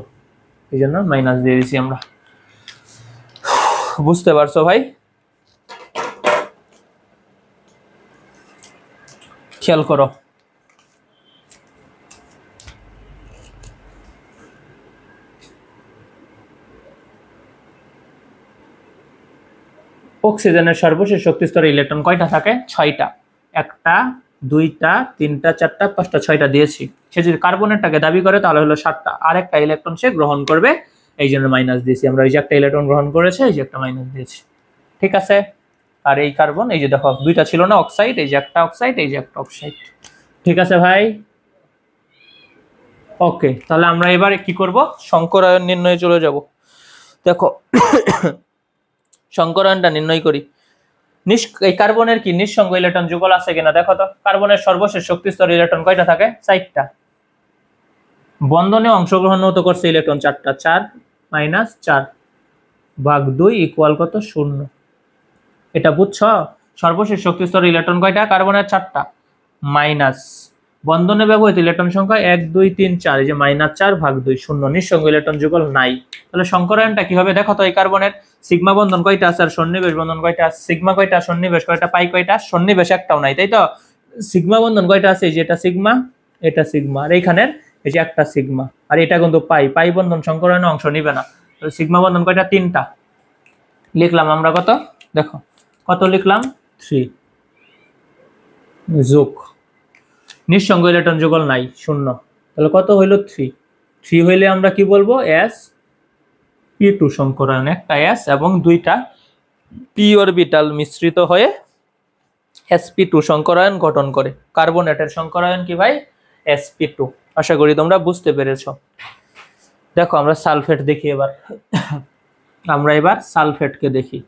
এই জন্য মাইনাস দিয়ে দিছি আমরা। বুঝতে পারছো ভাই? খেয়াল করো, অক্সিজেনের সর্বশেষ শক্তিস্তরে ইলেকট্রন কয়টা থাকে? 6টা। একটা, 2টা, 3টা, 4টা, 5টা, 6টা দিয়েছি। সে যদি কার্বনেরটাকে দাবি করে তাহলে হলো 7টা। আর একটা ইলেকট্রন সে গ্রহণ করবে, এই জন্য মাইনাস দিয়েছি আমরা। এই যে একটা ইলেকট্রন গ্রহণ করেছে, এই যে একটা মাইনাস দিয়েছি, ঠিক আছে। আর এই কার্বন, এই যে দেখো 2টা ছিল না অক্সাইড, এই যে একটা অক্সাইড, এই যে একটা অক্সাইড, ঠিক আছে ভাই? ওকে, তাহলে আমরা এবারে কি করব? সংকরায়ন নির্ণয়ে চলে যাব। দেখো সংকরায়নটা নির্ণয় করি। এই কার্বনের কি নিঃসঙ্গ ইলেকট্রন যুগল আছে কিনা দেখো তো। কার্বনের সর্বশেষ শক্তিস্তর ইলেকট্রন কয়টা থাকে? 4টা। বন্ধনে অংশগ্রহণ তো করছে ইলেকট্রন 4টা। 4 মাইনাস 4 ভাগ 2 ইকুয়াল কত? 0। এটা বুঝছো? সর্বশেষ শক্তিস্তর ইলেকট্রন কয়টা? কার্বনের 4টা। মাইনাস বন্ধনে ব্যবহৃত ইলেকট্রন সংখ্যা 1 2 3 4, এই যে মাইনাস 4 ভাগ 2, 0। নিঃসঙ্গ ইলেকট্রন যুগল নাই। তাহলে সংকরায়নটা কি হবে দেখো তো। এই কার্বনের সিগমা বন্ধন কয়টা আছে আর সন্নিবেশ বন্ধন কয়টা আছে? সিগমা কয়টা, সন্নিবেশ কয়টা, পাই কয়টা? সন্নিবেশ একটাও নাই, তাই তো? সিগমা বন্ধন কয়টা আছে? এই যে এটা সিগমা, এটা সিগমা, আর এইখানের এই যে একটা সিগমা, আর এটা কিন্তু পাই। পাই বন্ধন সংকরায়নে অংশ নিবে না। তাহলে সিগমা বন্ধন কয়টা? 3টা। লিখলাম আমরা কত? দেখো কত লিখলাম? 3 যোগ নিঃসঙ্গ ইলেকট্রন যুগল নাই, 0। তাহলে কত হইল? 3। 3 হইলে আমরা কি বলবো? sp2 সংকরায়ন। একটা s এবং 2টা p অরবিটাল মিশ্রিত হয়ে sp2 সংকরায়ন গঠন করে। কার্বনেটের সংকরায়ন কি ভাই? sp2। আশা করি তোমরা বুঝতে পেরেছো। দেখো আমরা সালফেট দেখি এবার। আমরা এবার সালফেটকে দেখি।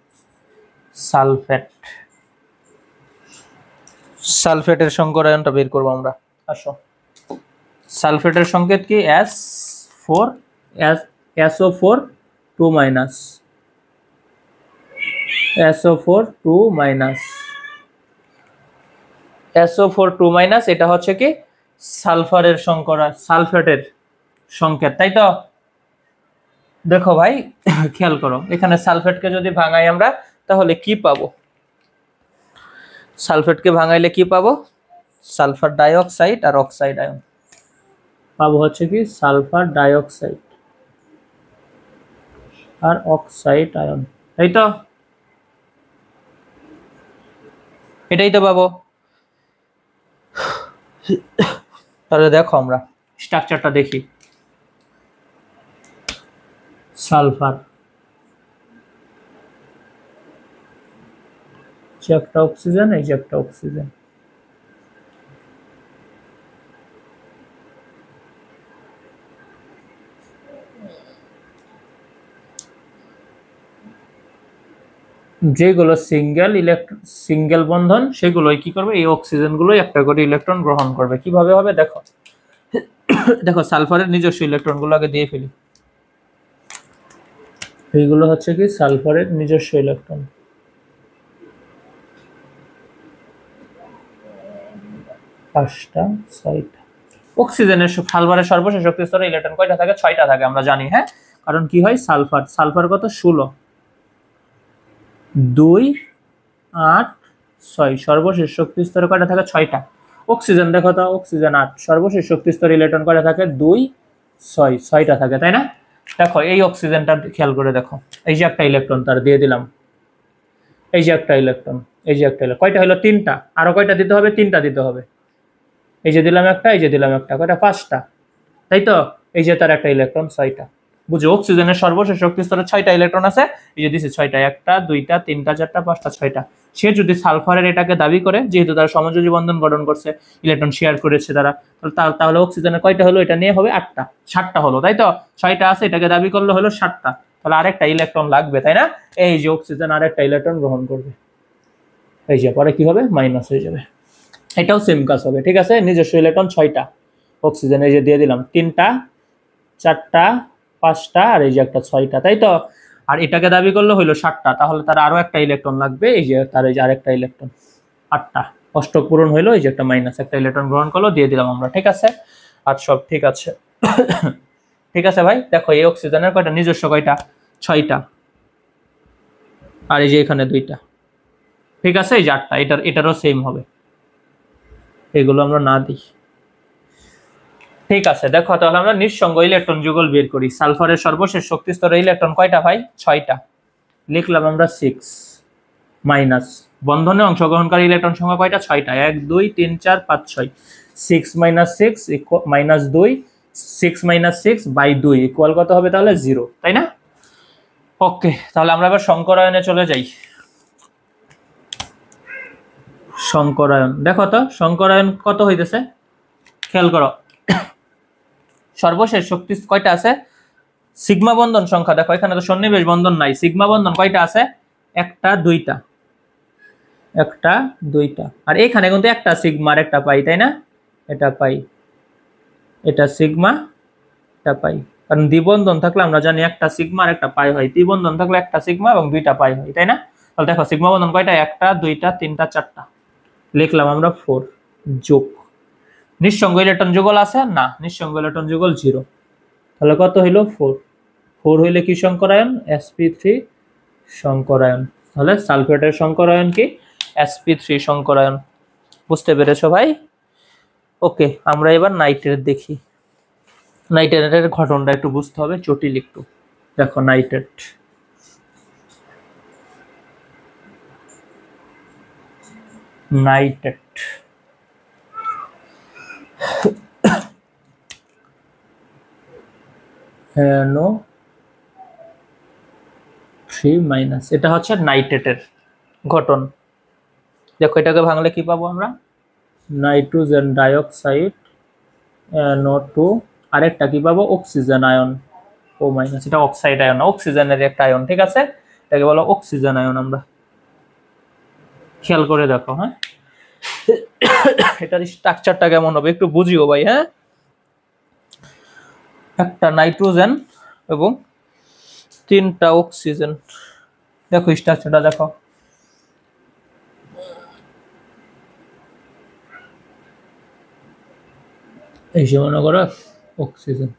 সালফেটের সংকরায়নটা বের করবো আমরা। আসো, সালফেটের সংকেত কি? S4, SO4 2 minus, SO4 2 minus, SO4 2 minus. এটা হচ্ছে কি সালফারের সালফেটের সংকেত, তাই তো? দেখো ভাই খেয়াল করো, এখানে সালফেটকে যদি ভাঙাই আমরা তাহলে কি পাবো? সালফেটকে ভাঙাইলে কি পাবো? সালফার ডাইঅক্সাইড আর অক্সাইড আয়ন পাবো। হচ্ছে কি সালফার ডাইঅক্সাইড আর অক্সাইড আয়ন, তাই তো? এটাই তো পাবো। তাহলে দেখো আমরা স্ট্রাকচারটা দেখি। সালফার, যে একটা অক্সিজেন, এই যে একটা অক্সিজেন, যেগুলো সিঙ্গেল বন্ধন সেগুলোই কি করবে? এই অক্সিজেন গুলো একটা করে ইলেকট্রন গ্রহণ করবে। কিভাবে হবে দেখো। দেখো সালফারের নিজস্ব ইলেকট্রন গুলো আগে দিয়ে ফেলি। এইগুলো হচ্ছে কি সালফারের নিজস্ব ইলেকট্রন। 5টা 6টা। অক্সিজেনের সালফারের সর্বশেষ শক্তি স্তরে ইলেকট্রন কয়টা থাকে? 6টা থাকে, আমরা জানি। হ্যাঁ, কারণ কি হয়, সালফার কত? 16, 2, 8, 6 সর্বশেষ শক্তি স্তরে কয়টা থাকে? 6টা। অক্সিজেন দেখো তো, অক্সিজেন 8 সর্বশেষ শক্তি স্তরে ইলেকট্রন কয়টা থাকে? 2, 6 6টা থাকে, তাই না? দেখো এই অক্সিজেনটা খেয়াল করে দেখো, এই যে একটা ইলেকট্রন তার দিয়ে দিলাম, এই যে একটা ইলেকট্রন, এই যে একটা ইলেকট্রন, কয়টা হলো? 3টা। আরো কয়টা দিতে হবে? 3টা দিতে হবে। এই যে দিলাম একটা, এই যে দিলাম একটা, কয়টা? 5টা, তাই তো? এই যে তার একটা ইলেকট্রন, 6টা। বুঝো, অক্সিজেনের সর্বশেষ শক্তি স্তরে 6টা ইলেকট্রন আছে, এই যে দিছে 6টা, 1টা 2টা 3টা 4টা 5টা 6টা। সে যদি সালফারের এটাকে দাবি করে, যেহেতু তারা সমযোজী বন্ধন গঠন করছে, ইলেকট্রন শেয়ার করেছে তারা, তাহলে অক্সিজেনের কয়টা হলো? এটা নিয়ে হবে 8টা, 7টা হলো, তাই তো? 6টা আছে, এটাকে দাবি করলে হলো 7টা, তাহলে আরেকটা ইলেকট্রন লাগবে, তাই না? এই যে অক্সিজেন আরেকটা ইলেকট্রন গ্রহণ করবে, এই যে পরে কি হবে? মাইনাস হয়ে যাবে। এটাও সেম কাজ হবে, ঠিক আছে? নিজস্ব ইলেকট্রন 6টা, অক্সিজেন এই যে দিয়ে দিলাম 3টা 4টা 5টা, আর এই যে একটা 6টা, তাই তো? আর এটাকে দাবি করলে হইলো 7টা, তাহলে তার আরো একটা ইলেকট্রন লাগবে, এই যে তার এই যে আরেকটা ইলেকট্রন, 8টা। অষ্টক পূরণ হইলো, এই যে একটা মাইনাস, একটা ইলেকট্রন গ্রহণ করলো, দিয়ে দিলাম আমরা, ঠিক আছে? আর সব ঠিক আছে। ঠিক আছে ভাই, দেখো এই অক্সিজেনের কয়টা? নিজস্ব কয়টা? 6টা, আর এই যে এখানে 2টা, ঠিক আছে? এই যে 8টা, এটারও সেম হবে, এগুলো আমরা না দিই। ঠিক আছে, দেখো তাহলে আমরা নিঃসঙ্গ ইলেকট্রন যুগল বের করি। সালফারের সর্বশেষ শক্তি স্তরে ইলেকট্রন কয়টা ভাই? 6টা। লিখলাম আমরা 6 মাইনাস, বন্ধনে অংশগ্রহণকারী ইলেকট্রন সংখ্যা কয়টা? 6টা, 1 2 3 4 5 6, 6 minus 6 minus 2, 6 minus 6 by 2 equal কত হবে তাহলে? 0, তাই না? ওকে, তাহলে আমরা এবার সংকরায়নে চলে যাই। সংকরায়ন, দেখো তো সংকরায়ন কত হইতেছে, খেয়াল করো। সর্বশেষ শক্তি কয়টা আছে? সিগমা বন্ধন সংখ্যা দেখো, এখানে তো সন্নিবেশ বন্ধন নাই, সিগমা বন্ধন কয়টা আছে? 1টা 2টা, 1টা 2টা, আর এখানে কিন্তু একটা সিগমা আর একটা পাই, তাই না? এটা পাই, এটা সিগমা, এটা পাই, কারণ দ্বিবন্ধন থাকলে আমরা জানি একটা সিগমা আর একটা পাই হয়, দ্বিবন্ধন থাকলে একটা সিগমা এবং 2টা পাই হয়, তাই না? তাহলে দেখো সিগমা বন্ধন কয়টা? 1টা 2টা 3টা 4টা, লিখলাম আমরা 4 যোগ। নিঃসঙ্গ ইলেকট্রন যুগল আছে না? নিঃসঙ্গ ইলেকট্রন যুগল 0, তাহলে কত হইলো? 4 4 হইলে কি সংকরায়ন? sp3 সংকরায়ন। তাহলে সালফেটের সংকরায়ন কি? sp3 সংকরায়ন। বুঝতে পেরেছো ভাই? ওকে, আমরা এবার নাইট্রেট দেখি। নাইট্রেটের ঘটনটা একটু বুঝতে হবে, জটিল একটু। দেখো নাইট্রেট, নাইট্রেট NO3 এটা হচ্ছে নাইট্রেটের ঘটন। দেখো এটাকে ভাঙলে কি পাবো আমরা? নাইট্রোজেন ডাইঅক্সাইড NO2, আরেকটা কি পাবো? অক্সিজেন আয়ন O-, এটা অক্সাইড আয়ন, অক্সিজেনের একটা আয়ন, ঠিক আছে? এটাকে বলো অক্সিজেন আয়ন। আমরা খেয়াল করে দেখো, হ্যাঁ এটার স্ট্রাকচারটা কেমন হবে একটু বুঝিও ভাই। হ্যাঁ, একটা নাইট্রোজেন এবং 3টা অক্সিজেন, দেখো স্ট্রাকচারটা দেখো। এই যে মনে করো অক্সিজেন,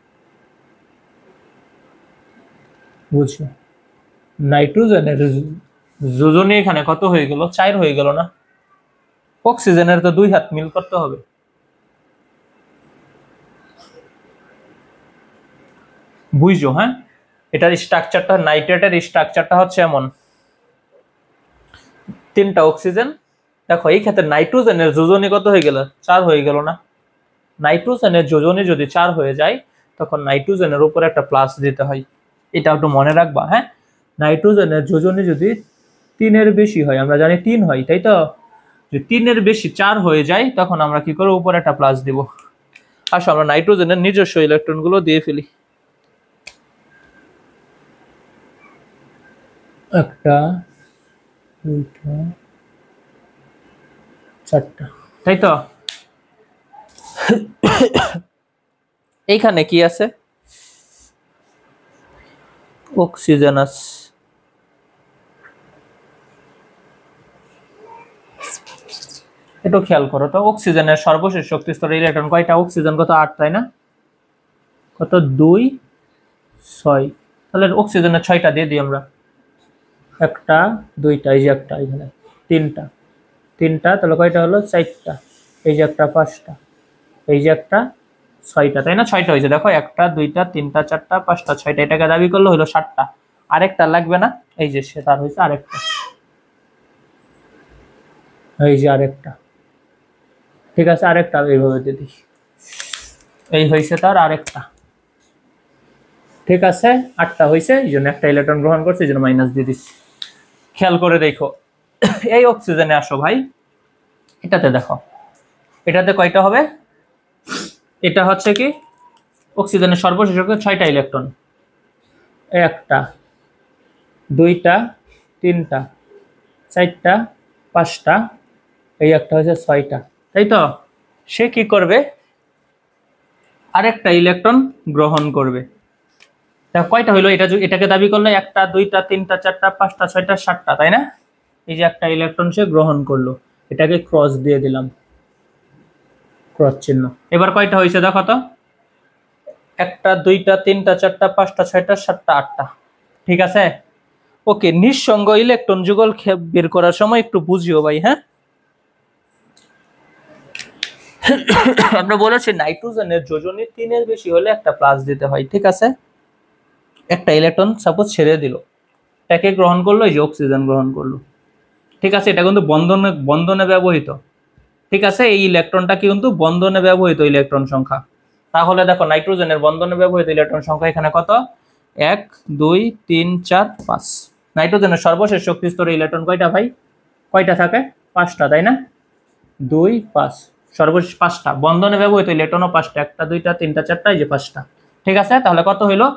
বুঝছো? নাইট্রোজেনের যোজনী এখানে কত হয়ে গেল? 4 হয়ে গেল না? অক্সিজেনের তো 2 হাত মিল করতে হবে, বুঝছো? হ্যাঁ, এটার স্ট্রাকচারটা, নাইট্রেটের স্ট্রাকচারটা হচ্ছে এমন, 3টা অক্সিজেন। দেখো এই ক্ষেত্রে নাইট্রোজেনের যোজনী কত হয়ে গেল? 4 হয়ে গেল না? নাইট্রোজেনের যোজনী যদি 4 হয়ে যায়, তখন নাইট্রোজেনের উপরে একটা প্লাস দিতে হয়, এটা একটু মনে রাখবা। হ্যাঁ, নাইট্রোজেনের যোজনী যদি 3-এর বেশি হয়, আমরা জানি 3 হয়, তাই তো? যে 3-এর বেশি 4 হয়ে যায়, তখন আমরা কি করব? উপরে একটা প্লাস দিব। আসো আমরা নাইট্রোজেনের নিজস্ব ইলেকট্রন গুলো দিয়ে ফেলি। একটা 2টা 4টা, তাই তো? এইখানে কি আছে? অক্সিজেন আছে, একটু খেয়াল করো তো, অক্সিজেনের সর্বশেষ শক্তি স্তরে ইলেকট্রন কয়টা? অক্সিজেন কত? 8, তাই না? কত? 2, 6। তাহলে অক্সিজেনের 6টা দিয়ে দিই আমরা। একটা, দুইটা, এই যে একটা, এখানে তিনটা, তিনটা, তাহলে কয়টা হলো? 4টা। এই যে একটা 5টা, এই যে একটা 6টা, তাই না? 6টা হয়েছে, দেখো 1টা 2টা 3টা 4টা 5টা 6টা, এটাকে দাবি করলে হলো 7টা। আরেকটা লাগবে না? এই যে সে তার হয়েছে আরেকটা, এই যে আরেকটা। ঠিক আছে, আরেকটা এইভাবে দিয়ে দিই, এই হয়েছে তার আরেকটা। ঠিক আছে, 8টা হয়েছে, এই জন্য একটা ইলেকট্রন গ্রহণ করছে, এই জন্য মাইনাস দিয়ে দিচ্ছি। খেয়াল করে দেখো, এই অক্সিজেনে আসো ভাই, এটাতে দেখো, এটাতে কয়টা হবে? এটা হচ্ছে কি অক্সিজেনের সর্বশেষ 6টা ইলেকট্রন, একটা, দুইটা, তিনটা, 4টা, 5টা, এই একটা হচ্ছে 6টা, তাই তো? সে কি করবে? আরেকটা ইলেকট্রন গ্রহণ করবে। তা কয়টা হইলো? এটাকে দাবি করলে 1টা 2টা 3টা 4টা 5টা 6টা 7টা, তাই না? এই যে একটা ইলেকট্রন সে গ্রহণ করলো, এটাকে ক্রস দিয়ে দিলাম, ক্রস চিহ্ন। এবার কয়টা হয়েছে দেখো তো, 1টা 2টা 3টা 4টা 5টা 6টা 7টা 8টা। ঠিক আছে, ওকে। নিঃসঙ্গ ইলেকট্রন যুগল বের করার সময় একটু বুঝিও ভাই, হ্যাঁ? আমরা বলেছি নাইট্রোজেনের যোজনী 3-এর বেশি হলে একটা প্লাস দিতে হয়। ঠিক আছে, একটা ইলেকট্রন সাপোজ ছেড়ে দিল, এটাকে গ্রহণ করলো, এই যে অক্সিজেন গ্রহণ করলো। ঠিক আছে, এটা কিন্তু বন্ধনে বন্ধনে ব্যবহৃত। ঠিক আছে, এই ইলেকট্রনটা কিন্তু বন্ধনে ব্যবহৃত ইলেকট্রন সংখ্যা। তাহলে দেখো নাইট্রোজেনের বন্ধনে ব্যবহৃত ইলেকট্রন সংখ্যা এখানে কত? 1 2 3 4 5। নাইট্রোজেনের সর্বশেষ শক্তি স্তরে ইলেকট্রন কয়টা ভাই? কয়টা থাকে? 5টা, তাই না? 2 5, সর্বশেষ 5টা। বন্ধনে ব্যবহৃত ইলেকট্রনও 5টা, 1টা 2টা 3টা 4টা, এই যে 5টা। ঠিক আছে, তাহলে কত হইলো?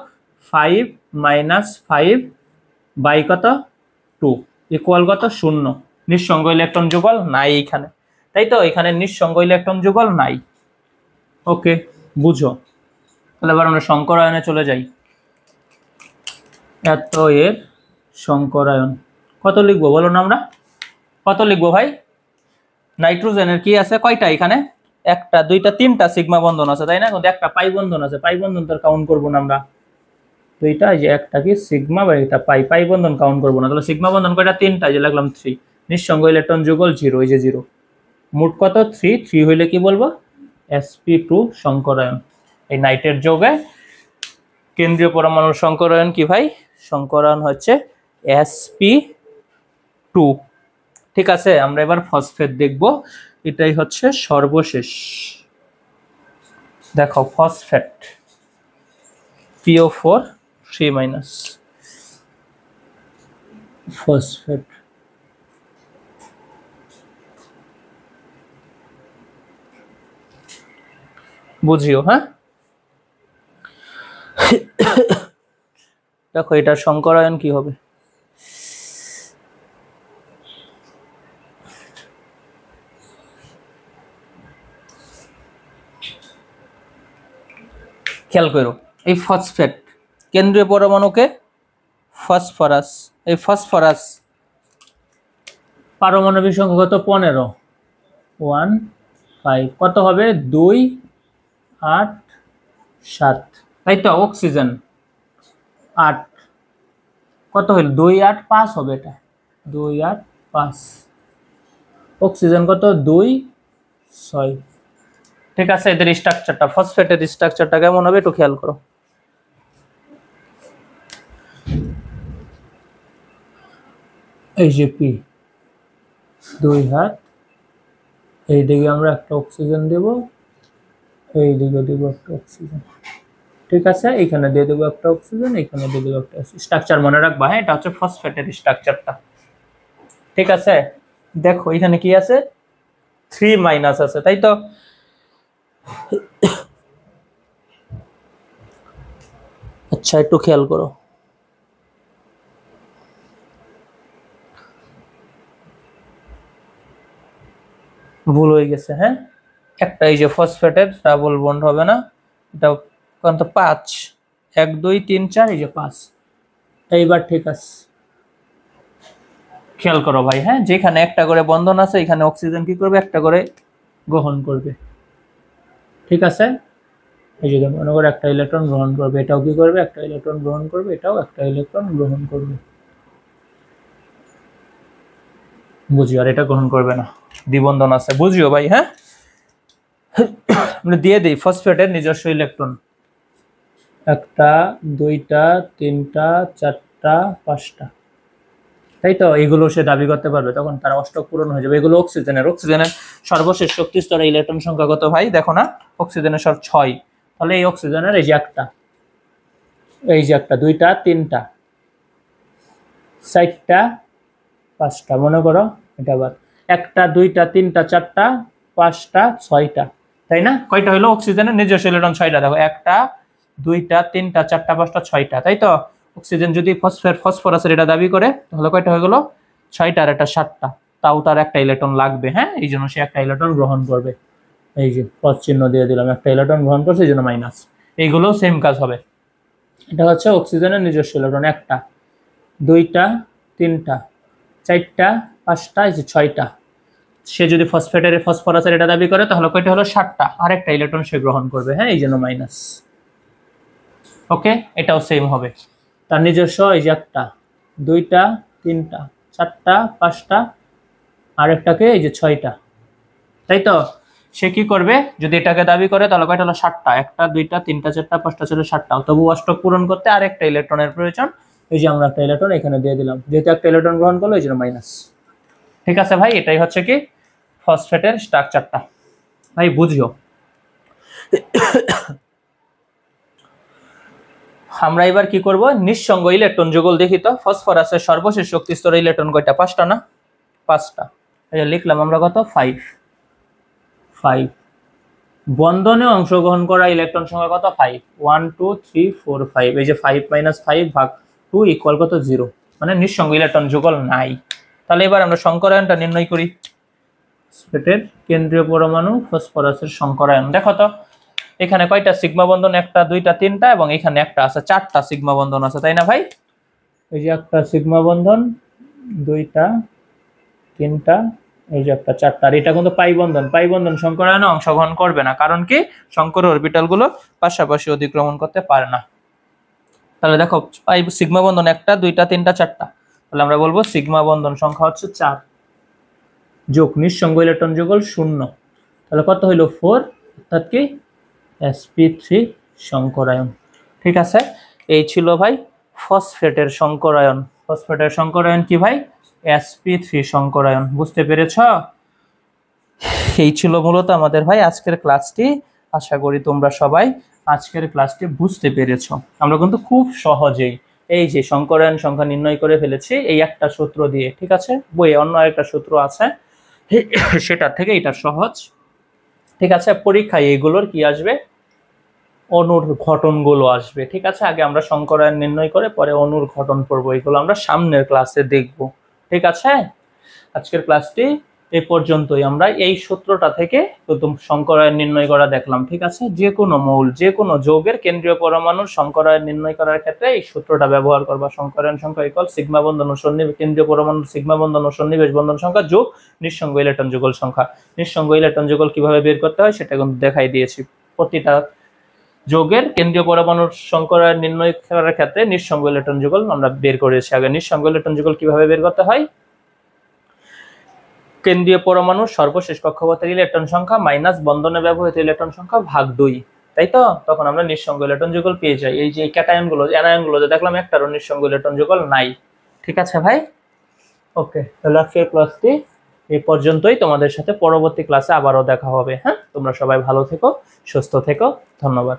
5 - 5 বাই কত? 2 ইকুয়াল কত? 0। নিঃসঙ্গ ইলেকট্রন যুগল নাই এখানে, তাই তো? এখানে নিঃসঙ্গ ইলেকট্রন যুগল নাই। ওকে, বুঝো। তাহলে এবার আমরা সংকরায়নে চলে যাই। এত এর সংকরায়ন কত লিখবো বলো না? আমরা কত লিখবো ভাই? নাইট্রোজেনের কি আছে কয়টা এখানে? 1টা 2টা 3টা সিগমা বন্ধন আছে, তাই না? কিন্তু একটা পাই বন্ধন আছে, পাই বন্ধন তো কাউন্ট করবো না আমরা। দুইটা, এই যে একটা কি সিগমা বা এটা পাই, পাই বন্ধন কাউন্ট করবো না। তাহলে সিগমা বন্ধন কয়টা? 3টা, যে লাগলাম 3। নিঃসঙ্গ ইলেকট্রন যুগল 0, এই যে 0। মোট কত? 3। 3 হইলে কি বলবো? sp2 সংকরায়ন। এই নাইটের যোগে কেন্দ্রীয় পরমাণুর সংকরায়ন কি ভাই? সংকরায়ন হচ্ছে sp2। ঠিক আছে, আমরা এবার ফসফেট দেখব, এটাই হচ্ছে সর্বশেষ। দেখো ফসফেট PO4 3-, ফসফেট বুঝিও, হ্যাঁ? দেখো এটার সংকরায়ন কি হবে? খেয়াল করো, এই ফসফেট কেন্দ্রীয় পরমাণুকে ফসফরাস, এই ফসফরাস পারমাণবিক সংখ্যা কত? 15, 1 5, কত হবে? 2 8 7, তাই তো? অক্সিজেন 8, কত হইল? 2 8 5 হবে, এটা 2 8 5। অক্সিজেন কত? 2 6। ঠিক আছে, এদের স্ট্রাকচারটা, ফসফেটের স্ট্রাকচারটা কেমন হবে একটু খেয়াল করো। এই যে পি, 2 হাত, এইদিকে আমরা একটা অক্সিজেন দেব, এইদিকে দেব একটা অক্সিজেন। ঠিক আছে, এখানে দিয়ে দেবো একটা অক্সিজেন, এখানে দিয়ে দেবো একটা। স্ট্রাকচার মনে রাখবা, হ্যাঁ? এটা হচ্ছে ফসফেটের স্ট্রাকচারটা। ঠিক আছে, দেখো এখানে কি আছে? 3- আছে, তাই তো? আচ্ছা, একটু খেয়াল করো, ভুল হয়ে গেছে, হ্যাঁ? একটা এই যে ফসফেটের ডাবল বন্ড হবে না, এটা কত? 5, 1 2 3 4, এই যে 5। এইবার ঠিক আছে, খেয়াল করো ভাই, হ্যাঁ, যেখানে একটা করে বন্ধন আছে এখানে অক্সিজেন কি করবে, একটা করে গ্রহণ করবে। ঠিক আছে, এই যে মনে করো একটা ইলেকট্রন গ্রহণ করবে, এটাও কি করবে, একটা ইলেকট্রন গ্রহণ করবে, এটাও একটা ইলেকট্রন গ্রহণ করবে। বুঝিও, আর এটা গ্রহণ করবে না, দ্বিবন্ধন আছে, বুঝিও ভাই। হ্যাঁ, আমরা দিয়ে দিই ফসফেটের নিজস্ব ইলেকট্রন, একটা, দুইটা, তিনটা, চারটা, পাঁচটা, তাই তো। এগুলো সে দাবি করতে পারবে, তখন তার অষ্টক পূরণ হয়ে যাবে। এগুলো অক্সিজেনের সর্বশেষ শক্তি স্তরে ইলেকট্রন সংখ্যা কত ভাই, দেখো না, অক্সিজেনের সব 6। তাহলে এই অক্সিজেনের এই যে একটা, দুইটা, তিনটা, চারটা, পাঁচটা, মনে করো এটা আবার একটা, দুইটা, তিনটা, চারটা, পাঁচটা, ছয়টা, তাই না? কয়টা হলো অক্সিজেনের নিজস্ব ইলেকট্রন? 6টা। দেখো, একটা, দুইটা, তিনটা, চারটা, পাঁচটা, 6টা, তাই তো। অক্সিজেন যদি ফসফরাসের এটা দাবি করে তাহলে কয়টা হয়ে গেল? 6টা, আর একটা 7টা, তাও তার একটা ইলেকট্রন লাগবে। হ্যাঁ, এই জন্য সে একটা ইলেকট্রন গ্রহণ করবে। এই যে প্লাস চিহ্ন দিয়ে দিলাম, একটা ইলেকট্রন গ্রহণ করছে, এই জন্য মাইনাস। এইগুলো সেম কাজ হবে। এটা হচ্ছে অক্সিজেনের নিজস্ব ইলেকট্রন, একটা, দুইটা, তিনটা, চারটা, পাঁচটা, এই যে 6টা। সে যদি ফসফরাসের এটা দাবি করে তাহলে কয়টা হলো? 7টা, আর একটা ইলেকট্রন সে গ্রহণ করবে। হ্যাঁ, এই জন্য মাইনাস। ওকে, এটাও সেম হবে। তার নিজস্ব এই যে একটা, দুইটা, তিনটা, চারটা, পাঁচটা, আর একটাকে এই যে 6টা, তাই তো। সে কি করবে, যদি এটাকে দাবি করে তাহলে কয়টা হলো? 7টা, একটা, দুইটা, তিনটা, চারটা, পাঁচটা, 7টা। তবু অষ্টক পূরণ করতে আর একটা ইলেকট্রনের প্রয়োজন। এই যে আমরা একটা ইলেকট্রন এখানে দিয়ে দিলাম, যেহেতু একটা ইলেকট্রন গ্রহণ করলো এই জন্য মাইনাস। ঠিক আছে ভাই, এটাই হচ্ছে কি ফসফেটের স্ট্রাকচারটা। ভাই বুঝিও। আমরা এবার কি করব, নিঃসঙ্গ ইলেকট্রন যুগল দেখি তো। ফসফরাসের সর্বশেষ শক্তি স্তরে ইলেকট্রন কয়টা? 5টা না? 5টা। এই যে লিখলাম আমরা কত? 5। বন্ধনে অংশগ্রহণ করা ইলেকট্রন সংখ্যা কত? 5। 1 2 3 4 5। এই যে 5 - 5 ভাগ 2 ইকুয়াল কত? 0। মানে নিঃসঙ্গ ইলেকট্রন যুগল নাই। তাহলে এবার আমরা সংকরায়নটা নির্ণয় করি। ফসফেটের কেন্দ্রীয় পরমাণু ফসফরাসের সংকরায়ন দেখো তো। এখানে কয়টা সিগমা বন্ধন? একটা, দুইটা, তিনটা, এবং এখানে একটা আছে, 4টা সিগমা বন্ধন আছে, তাই না ভাই? এই যে একটা সিগমা বন্ধন, দুইটা, তিনটা, এই যে একটা, 4টা। আর এটা কিন্তু পাই বন্ধন সংকরায়নে অংশগ্রহণ করবে না, কারণ কি সংকর অরবিটাল গুলো পাশাপাশি অতিক্রমণ করতে পারে না। তাহলে দেখো, পাই সিগমা বন্ধন একটা, দুইটা, তিনটা, 4টা। তাহলে আমরা বলবো সিগমা বন্ধন সংখ্যা হচ্ছে 4 যোগ নিঃসঙ্গ ইলেকট্রন যুগল 0। তাহলে কত হইলো? 4, অর্থাৎ কি sp3 সংকরায়ন। ঠিক আছে, এই ছিল ভাই ফসফেটের সংকরায়ন। ফসফেটের সংকরায়ন কি ভাই? sp3 সংকরায়ন। বুঝতে পেরেছ? এই ছিল মূলত আমাদের ভাই আজকের ক্লাসটি। আশা করি তোমরা সবাই আজকের ক্লাসটি বুঝতে পেরেছ। আমরা কিন্তু খুব সহজেই এই যে সংকরায়ন সংখ্যা নির্ণয় করে ফেলেছি এই একটা সূত্র দিয়ে। ঠিক আছে, বইয়ে অন্য আরেকটা সূত্র আছে, সেটা থেকে এটা সহজ। ঠিক আছে, পরীক্ষায় এগুলোর কি আসবে? অণুর ঘটনগুলো আসবে। ঠিক আছে, আগে আমরা সংকরায়ন নির্ণয় করে পরে অণুর ঘটন পড়বো। এগুলো আমরা সামনের ক্লাসে দেখব। ঠিক আছে, আজকের ক্লাসটি এই পর্যন্তই। আমরা এই সূত্রটা থেকে প্রথম সংকরায়ন নির্ণয় করা দেখলাম। ঠিক আছে, যে কোনো মৌল, যে কোনো যৌগের কেন্দ্রীয় পরমাণুর সংকরায়ন নির্ণয় করার ক্ষেত্রে এই সূত্রটা ব্যবহার করবা। সংকরায়ন সংখ্যা ইকুয়াল সিগমা বন্ধন ও সন্নিবেশ, কেন্দ্রীয় পরমাণুর সিগমা বন্ধন ও সন্নিবেশ বন্ধন সংখ্যা যোগ নিঃসঙ্গ ইলেকট্রন যুগল সংখ্যা। নিঃসঙ্গ ইলেকট্রন যুগল কিভাবে বের করতে হয় সেটা কিন্তু দেখাই দিয়েছি। প্রতিটা যৌগের কেন্দ্রীয় পরমাণুর সংকরায়ন নির্ণয় করার ক্ষেত্রে নিঃসঙ্গ ইলেকট্রন যুগল আমরা বের করেছি আগে। নিঃসঙ্গ ইলেকট্রন যুগল কিভাবে বের করতে হয়? কেন্দ্রীয় পরমাণুর সর্বশেষ কক্ষপথের ইলেকট্রন সংখ্যা মাইনাস বন্ধনে ব্যবহৃত ইলেকট্রন সংখ্যা ভাগ 2, তাই তো। তখন আমরা নিঃসঙ্গ ইলেকট্রন যুগল পেয়ে যাই। এই যে ক্যাটায়ন গুলো, অ্যানায়ন গুলো দেখলাম একটারও নিঃসঙ্গ ইলেকট্রন যুগল নাই। ঠিক আছে ভাই, ওকে। তাহলে আজকের ক্লাসটি এই পর্যন্তই। তোমাদের সাথে পরবর্তী ক্লাসে আবারও দেখা হবে। হ্যাঁ, তোমরা সবাই ভালো থেকো, সুস্থ থেকো। ধন্যবাদ।